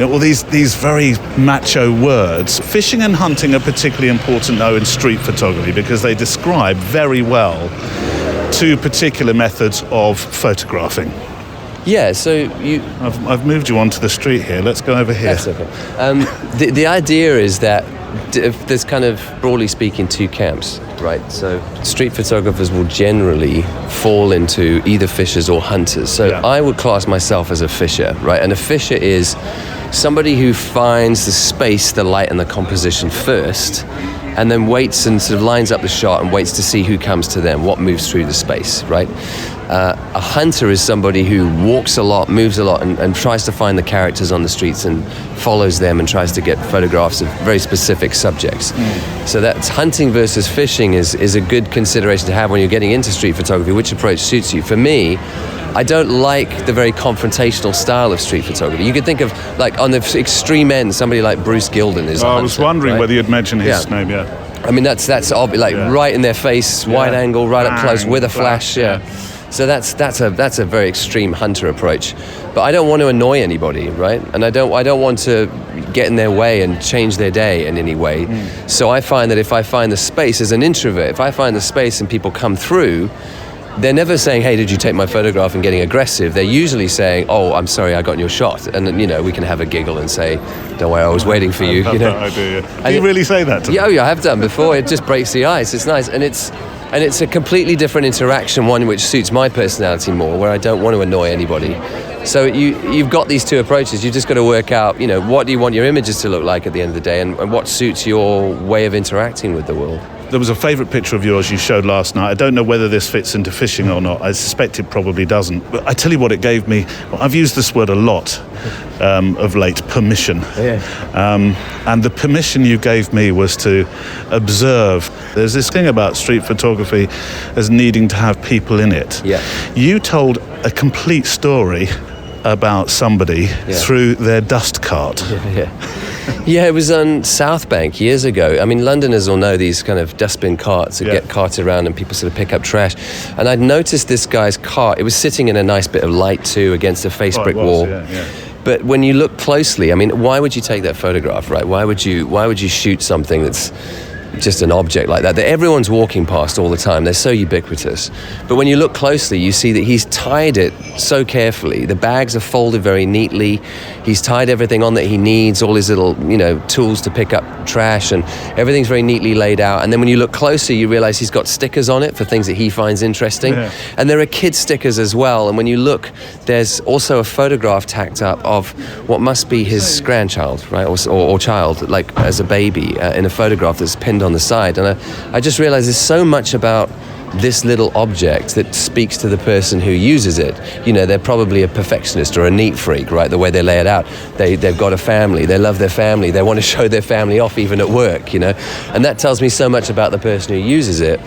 [SPEAKER 1] know, all these very macho words. Fishing and hunting are particularly important, though, in street photography, because they describe very well 2 particular methods of photographing.
[SPEAKER 2] Yeah, so
[SPEAKER 1] I've moved you onto the street here. Let's go over here.
[SPEAKER 2] That's okay. The idea is that there's kind of, broadly speaking, 2 camps, right? So street photographers will generally fall into either fishers or hunters. So yeah. I would class myself as a fisher, right? And a fisher is somebody who finds the space, the light, and the composition first, and then waits and sort of lines up the shot and waits to see who comes to them, what moves through the space, right? A hunter is somebody who walks a lot, moves a lot, and tries to find the characters on the streets and follows them and tries to get photographs of very specific subjects. So that's hunting versus fishing is a good consideration to have when you're getting into street photography. Which approach suits you? For me, I don't like the very confrontational style of street photography. You could think of, like, on the extreme end, somebody like Bruce Gilden is a hunter,
[SPEAKER 1] I was wondering, right? Whether you'd mention his name,
[SPEAKER 2] I mean, that's right in their face, wide angle, right up close, with a flash, So that's a very extreme hunter approach. But I don't want to annoy anybody, right? And I don't want to get in their way and change their day in any way. So I find that if I find the space as an introvert, if I find the space and people come through, they're never saying, "Hey, did you take my photograph?" and getting aggressive. They're usually saying, "Oh, I'm sorry, I got your shot," and then, we can have a giggle and say, "Don't worry, I was waiting for you."
[SPEAKER 1] That idea. Do you really say that to them?
[SPEAKER 2] Yeah, I have done before. It just breaks the ice. It's nice, and it's a completely different interaction, one which suits my personality more, where I don't want to annoy anybody. So you've got these 2 approaches. You've just got to work out, what do you want your images to look like at the end of the day, and what suits your way of interacting with the world.
[SPEAKER 1] There was a favourite picture of yours you showed last night. I don't know whether this fits into fishing or not. I suspect it probably doesn't. But I tell you what it gave me. Well, I've used this word a lot of late, permission. And the permission you gave me was to observe. There's this thing about street photography as needing to have people in it.
[SPEAKER 2] Yeah.
[SPEAKER 1] You told a complete story about somebody through their dust cart.
[SPEAKER 2] Yeah, it was on South Bank years ago. I mean, Londoners will know these kind of dustbin carts that get carted around and people sort of pick up trash. And I'd noticed this guy's cart. It was sitting in a nice bit of light too against a face brick wall. But when you look closely, I mean, why would you take that photograph, right? Why would you shoot something that's just an object like that everyone's walking past all the time. They're so ubiquitous. But when you look closely, you see that he's tied it so carefully. The bags are folded very neatly. He's tied everything on that he needs, all his little, tools to pick up trash, and everything's very neatly laid out. And then when you look closer, you realize he's got stickers on it for things that he finds interesting. Yeah. And there are kid stickers as well. And when you look, there's also a photograph tacked up of what must be his grandchild, right, or child, like as a baby, in a photograph that's pinned on the side. And I just realized there's so much about this little object that speaks to the person who uses it. They're probably a perfectionist or a neat freak, right? The way they lay it out. They've got a family. They love their family. They want to show their family off even at work, And that tells me so much about the person who uses it.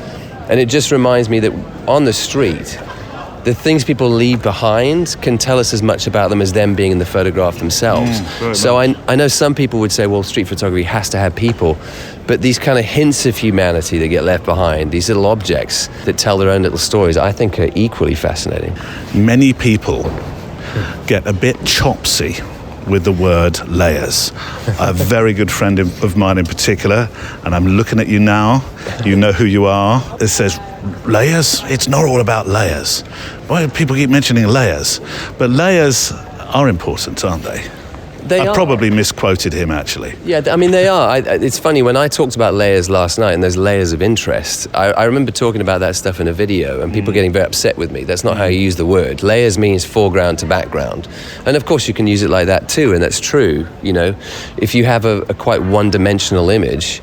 [SPEAKER 2] And it just reminds me that on the street, the things people leave behind can tell us as much about them as them being in the photograph themselves. So I know some people would say, well, street photography has to have people, but these kind of hints of humanity that get left behind, these little objects that tell their own little stories, I think are equally fascinating.
[SPEAKER 1] Many people get a bit chopsy with the word layers. A very good friend of mine in particular, and I'm looking at you now, you know who you are. It says, layers? It's not all about layers. Why do people keep mentioning layers? But layers are important, aren't they? I probably misquoted him, actually.
[SPEAKER 2] Yeah, I mean, they are. It's funny, when I talked about layers last night and those layers of interest, I remember talking about that stuff in a video and people getting very upset with me. That's not how you use the word. Layers means foreground to background. And of course you can use it like that too, and that's true. If you have a quite one-dimensional image,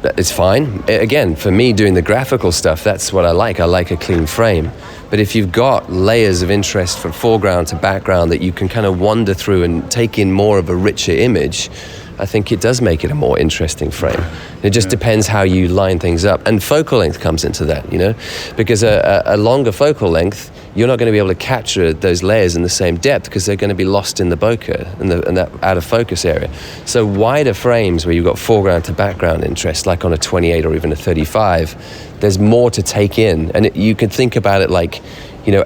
[SPEAKER 2] it's fine. Again, for me, doing the graphical stuff, that's what I like. I like a clean frame. But if you've got layers of interest from foreground to background that you can kind of wander through and take in more of a richer image, I think it does make it a more interesting frame. It just depends how you line things up. And focal length comes into that, because a longer focal length, you're not going to be able to capture those layers in the same depth because they're going to be lost in the bokeh, in that out of focus area. So wider frames where you've got foreground to background interest, like on a 28 or even a 35, there's more to take in. And you could think about it like,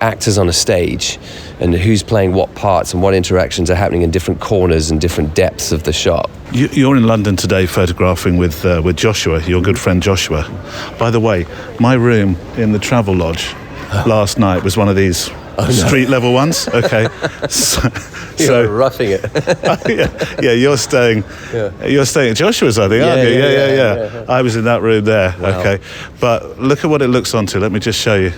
[SPEAKER 2] actors on a stage and who's playing what parts and what interactions are happening in different corners and different depths of the shot.
[SPEAKER 1] You're in London today photographing with Joshua, your good friend Joshua. By the way, my room in the Travel Lodge last night was one of these street level ones. Okay,
[SPEAKER 2] so roughing it.
[SPEAKER 1] yeah, you're staying at Joshua's, I think, aren't you? Yeah. I was in that room there. Wow. Okay, but look at what it looks onto. Let me just show you,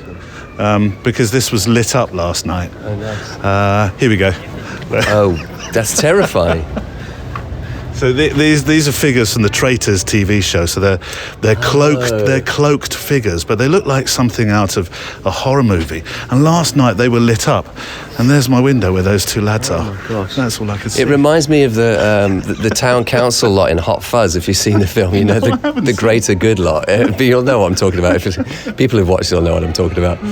[SPEAKER 1] because this was lit up last night.
[SPEAKER 2] Oh, nice.
[SPEAKER 1] Here we go.
[SPEAKER 2] Oh, that's terrifying.
[SPEAKER 1] So these are figures from the Traitors TV show. So they're cloaked figures, but they look like something out of a horror movie. And last night they were lit up, and there's my window where those two lads are.
[SPEAKER 2] Oh, gosh.
[SPEAKER 1] That's all I could see.
[SPEAKER 2] It reminds me of the town council lot in Hot Fuzz. If you've seen the film, the greater good lot. But you'll know what I'm talking about. If people who've watched it will know what I'm talking about.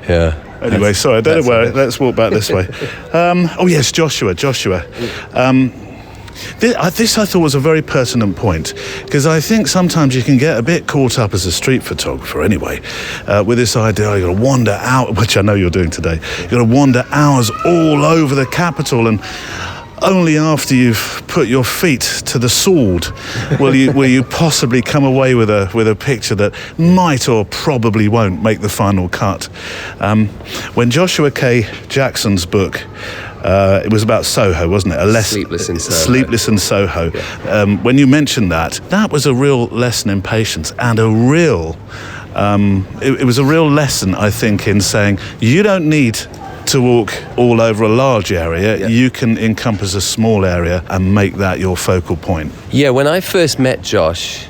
[SPEAKER 2] Yeah.
[SPEAKER 1] Anyway, sorry, I don't know where. Let's walk back this way. Oh yes, Joshua. This I thought was a very pertinent point, because I think sometimes you can get a bit caught up as a street photographer anyway, with this idea you've got to wander out, which I know you're doing today. You've got to wander hours all over the capital, and only after you've put your feet to the sword will you possibly come away with a picture that might or probably won't make the final cut. When Joshua K. Jackson's book, it was about Soho, wasn't it?
[SPEAKER 2] Sleepless in Soho.
[SPEAKER 1] Sleepless in Soho. Yeah. When you mentioned that was a real lesson in patience, and a real, it was a real lesson, I think, in saying you don't need to walk all over a large area. Yeah. You can encompass a small area and make that your focal point.
[SPEAKER 2] Yeah, when I first met Josh,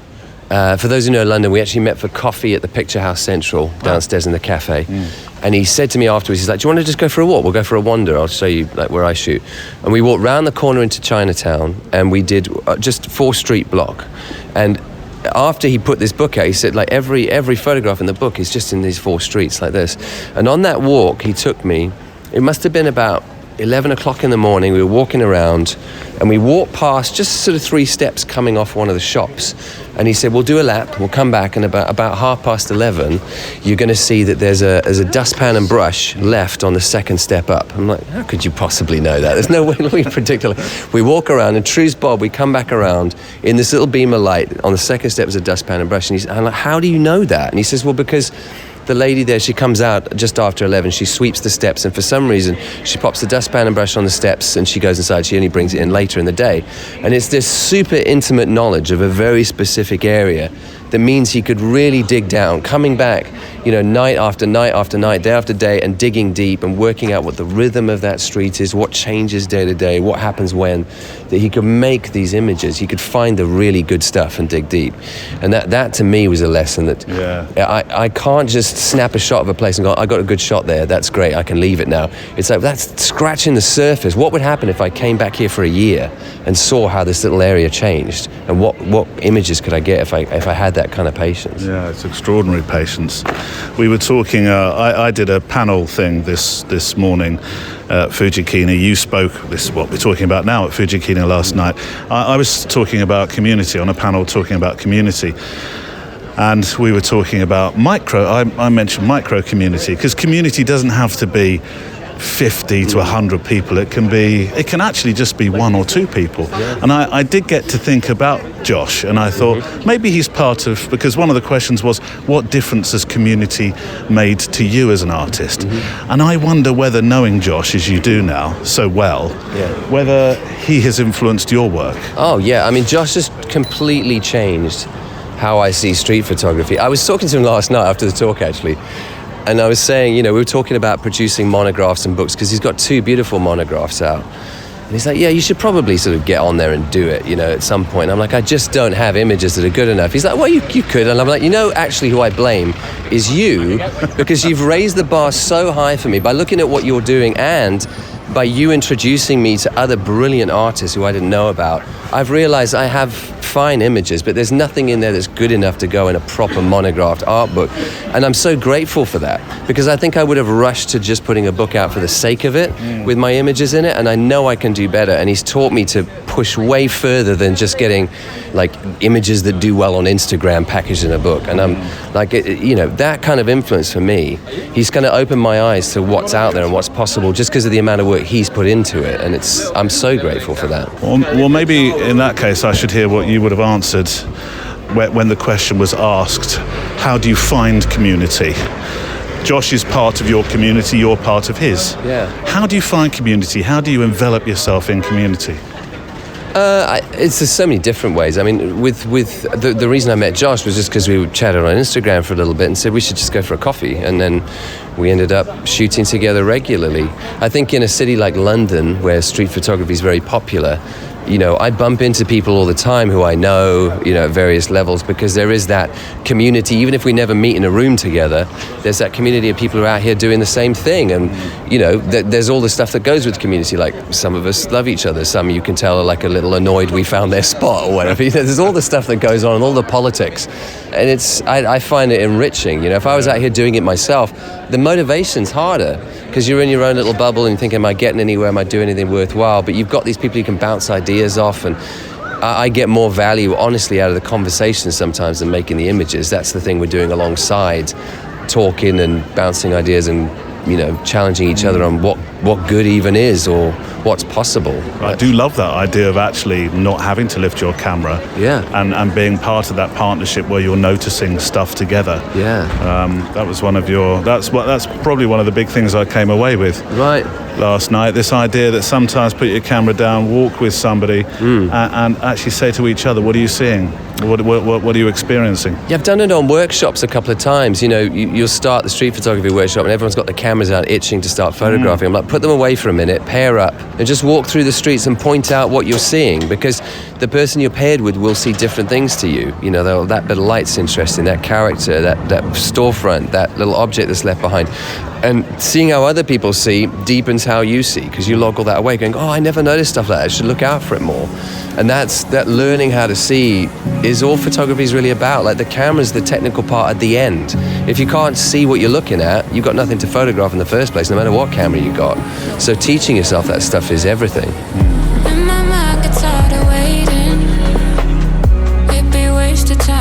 [SPEAKER 2] for those who know London, we actually met for coffee at the Picture House Central downstairs in the cafe. And he said to me afterwards, he's like, do you want to just go for a walk? We'll go for a wander. I'll show you where I shoot. And we walked round the corner into Chinatown, and we did just 4 street block. And after he put this book out, he said, every photograph in the book is just in these 4 streets like this. And on that walk, he took me, it must have been about 11 o'clock in the morning. We were walking around, and we walked past just sort of 3 steps coming off one of the shops. And he said, we'll do a lap, we'll come back, and about 11:30, you're going to see that there's a dustpan and brush left on the second step up. I'm like, how could you possibly know that? There's no way we predict it. We walk around, and true's Bob, we come back around, in this little beam of light, on the second step is a dustpan and brush. And I'm like, how do you know that? And he says, well, because the lady there, she comes out just after 11, she sweeps the steps, and for some reason, she pops the dustpan and brush on the steps, and she goes inside. She only brings it in later in the day. And it's this super intimate knowledge of a very specific area that means he could really dig down, coming back, night after night after night, day after day, and digging deep and working out what the rhythm of that street is, what changes day to day, what happens when, that he could make these images. He could find the really good stuff and dig deep. And that to me was a lesson that I can't just snap a shot of a place and go, I got a good shot there, that's great, I can leave it now. It's like, that's scratching the surface. What would happen if I came back here for a year and saw how this little area changed? And what images could I get if I had that kind of patience?
[SPEAKER 1] Yeah, it's extraordinary patience. We were talking, I did a panel thing this morning at Fujikina. You spoke, this is what we're talking about now, at Fujikina last night. I was talking about community, on a panel talking about community. And we were talking about I mentioned micro community, because community doesn't have to be 50 to 100 people. It can actually just be one or two people. And I did get to think about Josh, and I thought maybe he's part of, because one of the questions was, what difference has community made to you as an artist? And I wonder whether, knowing Josh as you do now so well, whether he has influenced your work.
[SPEAKER 2] Oh yeah, I mean, Josh has completely changed how I see street photography. I was talking to him last night after the talk, actually. And I was saying, we were talking about producing monographs and books, because he's got 2 beautiful monographs out. And he's like, yeah, you should probably sort of get on there and do it, at some point. I'm like, I just don't have images that are good enough. He's like, well, you could. And I'm like, actually who I blame is you, because you've raised the bar so high for me by looking at what you're doing and by you introducing me to other brilliant artists who I didn't know about. I've realized I have fine images, but there's nothing in there that's good enough to go in a proper monographed art book. And I'm so grateful for that, because I think I would have rushed to just putting a book out for the sake of it with my images in it, and I know I can do better. And he's taught me to push way further than just getting like images that do well on Instagram packaged in a book. And I'm like, that kind of influence for me, he's kind of opened my eyes to what's out there and what's possible just because of the amount of work he's put into it. And I'm so grateful for that.
[SPEAKER 1] Well, maybe in that case, I should hear what you would have answered when the question was asked, how do you find community? Josh is part of your community, you're part of his.
[SPEAKER 2] Yeah.
[SPEAKER 1] How do you find community? How do you envelop yourself in community?
[SPEAKER 2] There's so many different ways. I mean, with the reason I met Josh was just because we chatted on Instagram for a little bit and said we should just go for a coffee, and then we ended up shooting together regularly. I think in a city like London, where street photography is very popular, I bump into people all the time who I know, at various levels, because there is that community. Even if we never meet in a room together, there's that community of people who are out here doing the same thing. And, there's all the stuff that goes with community. Like, some of us love each other. Some, you can tell, are like a little annoyed we found their spot or whatever. There's all the stuff that goes on and all the politics. And I find it enriching. If I was out here doing it myself, the motivation's harder, because you're in your own little bubble and you think, am I getting anywhere? Am I doing anything worthwhile? But you've got these people you can bounce ideas off, and I get more value, honestly, out of the conversation sometimes than making the images. That's the thing we're doing alongside talking and bouncing ideas and, challenging each other on what good even is or what's possible.
[SPEAKER 1] I do love that idea of actually not having to lift your camera.
[SPEAKER 2] Yeah.
[SPEAKER 1] And being part of that partnership where you're noticing stuff together.
[SPEAKER 2] Yeah.
[SPEAKER 1] That was that's probably one of the big things I came away with.
[SPEAKER 2] Right.
[SPEAKER 1] Last night, this idea that sometimes put your camera down, walk with somebody, and actually say to each other, what are you seeing? What are you experiencing?
[SPEAKER 2] Yeah, I've done it on workshops a couple of times. You'll start the street photography workshop and everyone's got the cameras out itching to start photographing. I'm like, put them away for a minute, pair up, and just walk through the streets and point out what you're seeing, because the person you're paired with will see different things to you. That bit of light's interesting, that character, that storefront, that little object that's left behind. And seeing how other people see deepens how you see, because you log all that away going, I never noticed stuff like that, I should look out for it more. And that learning how to see is all photography is really about. Like, the camera's the technical part at the end. If you can't see what you're looking at, you've got nothing to photograph in the first place, no matter what camera you got. So teaching yourself that stuff is everything.
[SPEAKER 5] And my mind gets tired of waiting. It'd be wasted time.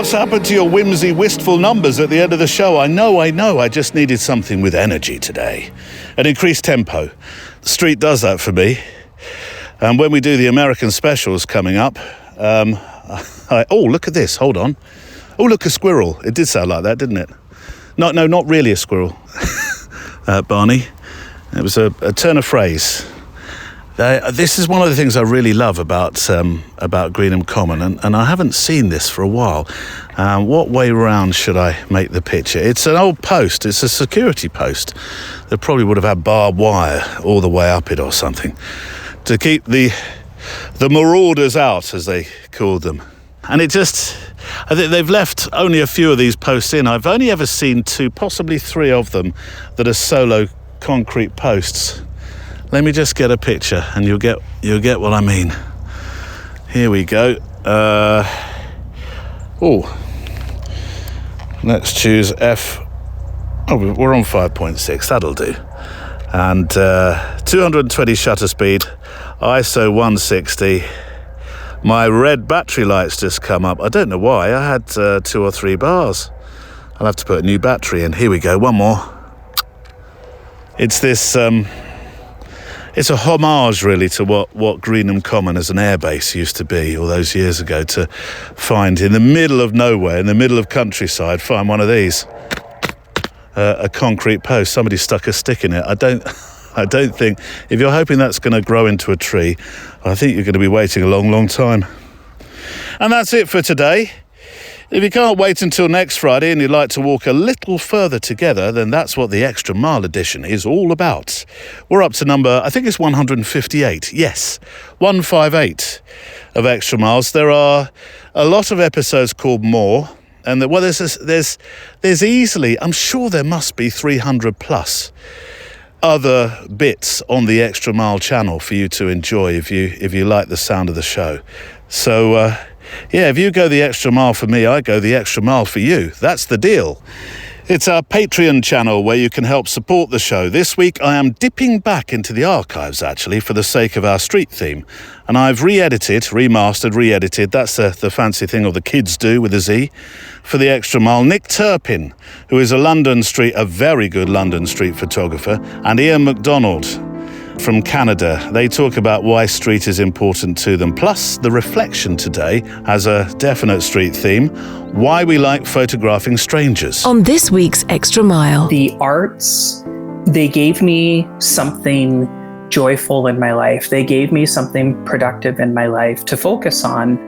[SPEAKER 1] what's happened to your whimsy, wistful numbers at the end of the show? I know. I just needed something with energy today. An increased tempo. The street does that for me. And when we do the American specials coming up, oh, look at this. Hold on. Oh, look, a squirrel. It did sound like that, didn't it? No, not really a squirrel, Barney. It was a turn of phrase. This is one of the things I really love about Greenham Common, and I haven't seen this for a while. What way round should I make the picture? It's an old post. It's a security post. They probably would have had barbed wire all the way up it or something to keep the marauders out, as they called them. And I think they've left only a few of these posts in. I've only ever seen 2, possibly 3 of them that are solo concrete posts. Let me just get a picture and you'll get what I mean. Here we go. Let's choose F. Oh, we're on 5.6, that'll do. And 220 shutter speed, ISO 160. My red battery light's just come up. I don't know why. I had 2 or 3 bars. I'll have to put a new battery in. Here we go, one more. It's this, it's a homage really to what Greenham Common as an airbase used to be all those years ago, to find in the middle of nowhere, in the middle of countryside, find one of these. A concrete post. Somebody stuck a stick in it. I don't think, if you're hoping that's going to grow into a tree, I think you're going to be waiting a long, long time. And that's it for today. If you can't wait until next Friday and you'd like to walk a little further together, then that's what the Extra Mile edition is all about. We're up to number, I think it's 158. Yes, 158 of Extra Miles. There are a lot of episodes called More. And there's easily, I'm sure there must be 300 plus other bits on the Extra Mile channel for you to enjoy if you like the sound of the show. So if you go the extra mile for me, I go the extra mile for you. That's the deal. It's our Patreon channel where you can help support the show. This week I am dipping back into the archives, actually, for the sake of our street theme. And I've remastered, that's the fancy thing all the kids do with a Z, for the Extra Mile. Nick Turpin, who is a very good London street photographer, and Ian MacDonald from Canada. They talk about why street is important to them. Plus, the reflection today has a definite street theme, why we like photographing strangers.
[SPEAKER 3] On this week's Extra Mile.
[SPEAKER 8] The arts, they gave me something joyful in my life. They gave me something productive in my life to focus on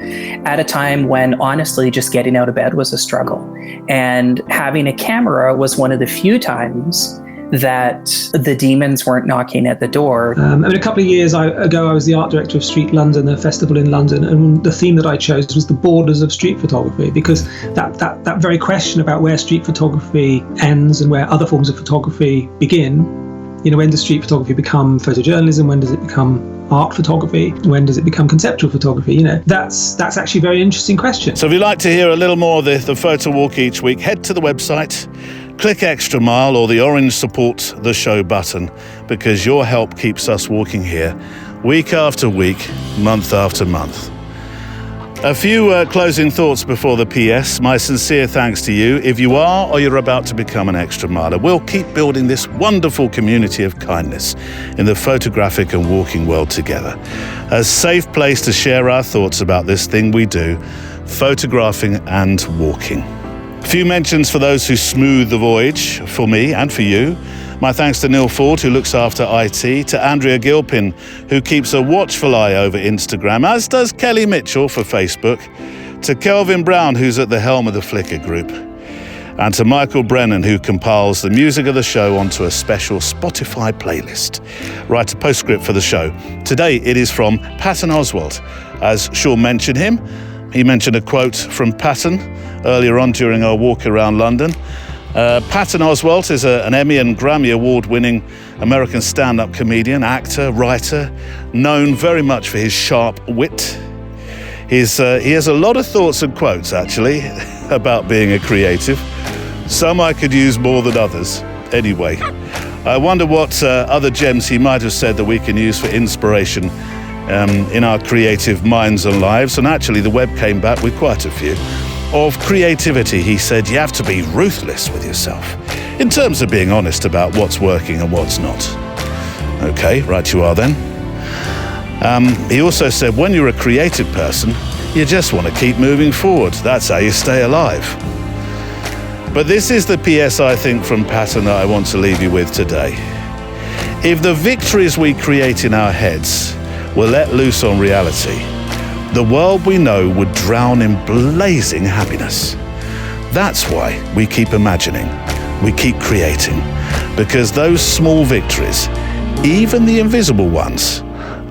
[SPEAKER 8] at a time when, honestly, just getting out of bed was a struggle. And having a camera was one of the few times that the demons weren't knocking at the door.
[SPEAKER 9] A couple of years ago, I was the art director of Street London, a festival in London, and the theme that I chose was the borders of street photography, because that very question about where street photography ends and where other forms of photography begin. When does street photography become photojournalism? When does it become art photography? When does it become conceptual photography? That's actually a very interesting question.
[SPEAKER 1] So if you'd like to hear a little more of the photo walk each week, head to the website, click Extra Mile or the orange support the show button, because your help keeps us walking here week after week, month after month. A few closing thoughts before the PS. My sincere thanks to you if you are or you're about to become an Extra Miler. We'll keep building this wonderful community of kindness in the photographic and walking world together. A safe place to share our thoughts about this thing we do, photographing and walking. A few mentions for those who smooth the voyage, for me and for you. My thanks to Neil Ford, who looks after IT, to Andrea Gilpin, who keeps a watchful eye over Instagram, as does Kelly Mitchell for Facebook, to Kelvin Brown, who's at the helm of the Flickr group, and to Michael Brennan, who compiles the music of the show onto a special Spotify playlist. Write a postscript for the show. Today it is from Patton Oswalt. As Sean mentioned him, he mentioned a quote from Patton earlier on during our walk around London. Patton Oswalt is an Emmy and Grammy Award-winning American stand-up comedian, actor, writer, known very much for his sharp wit. He has a lot of thoughts and quotes, actually, about being a creative. Some I could use more than others. Anyway, I wonder what other gems he might have said that we can use for inspiration in our creative minds and lives. And actually, the web came back with quite a few. of creativity, he said you have to be ruthless with yourself in terms of being honest about what's working and what's not. Okay, right you are then. He also said when you're a creative person, you just want to keep moving forward. That's how you stay alive. But this is the PS I think from Patton that I want to leave you with today. If the victories we create in our heads were let loose on reality, the world we know would drown in blazing happiness. That's why we keep imagining, we keep creating, because those small victories, even the invisible ones,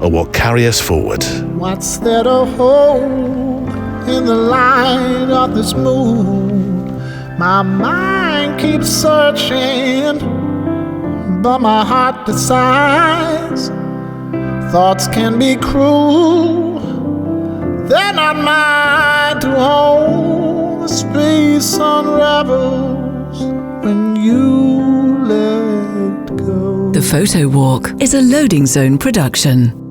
[SPEAKER 1] are what carry us forward.
[SPEAKER 10] What's there to hold in the light of this moon? My mind keeps searching, but my heart decides. Thoughts can be cruel, they're not mine to hold. The space unravels when you let go.
[SPEAKER 3] The Photo Walk is a Loading Zone production.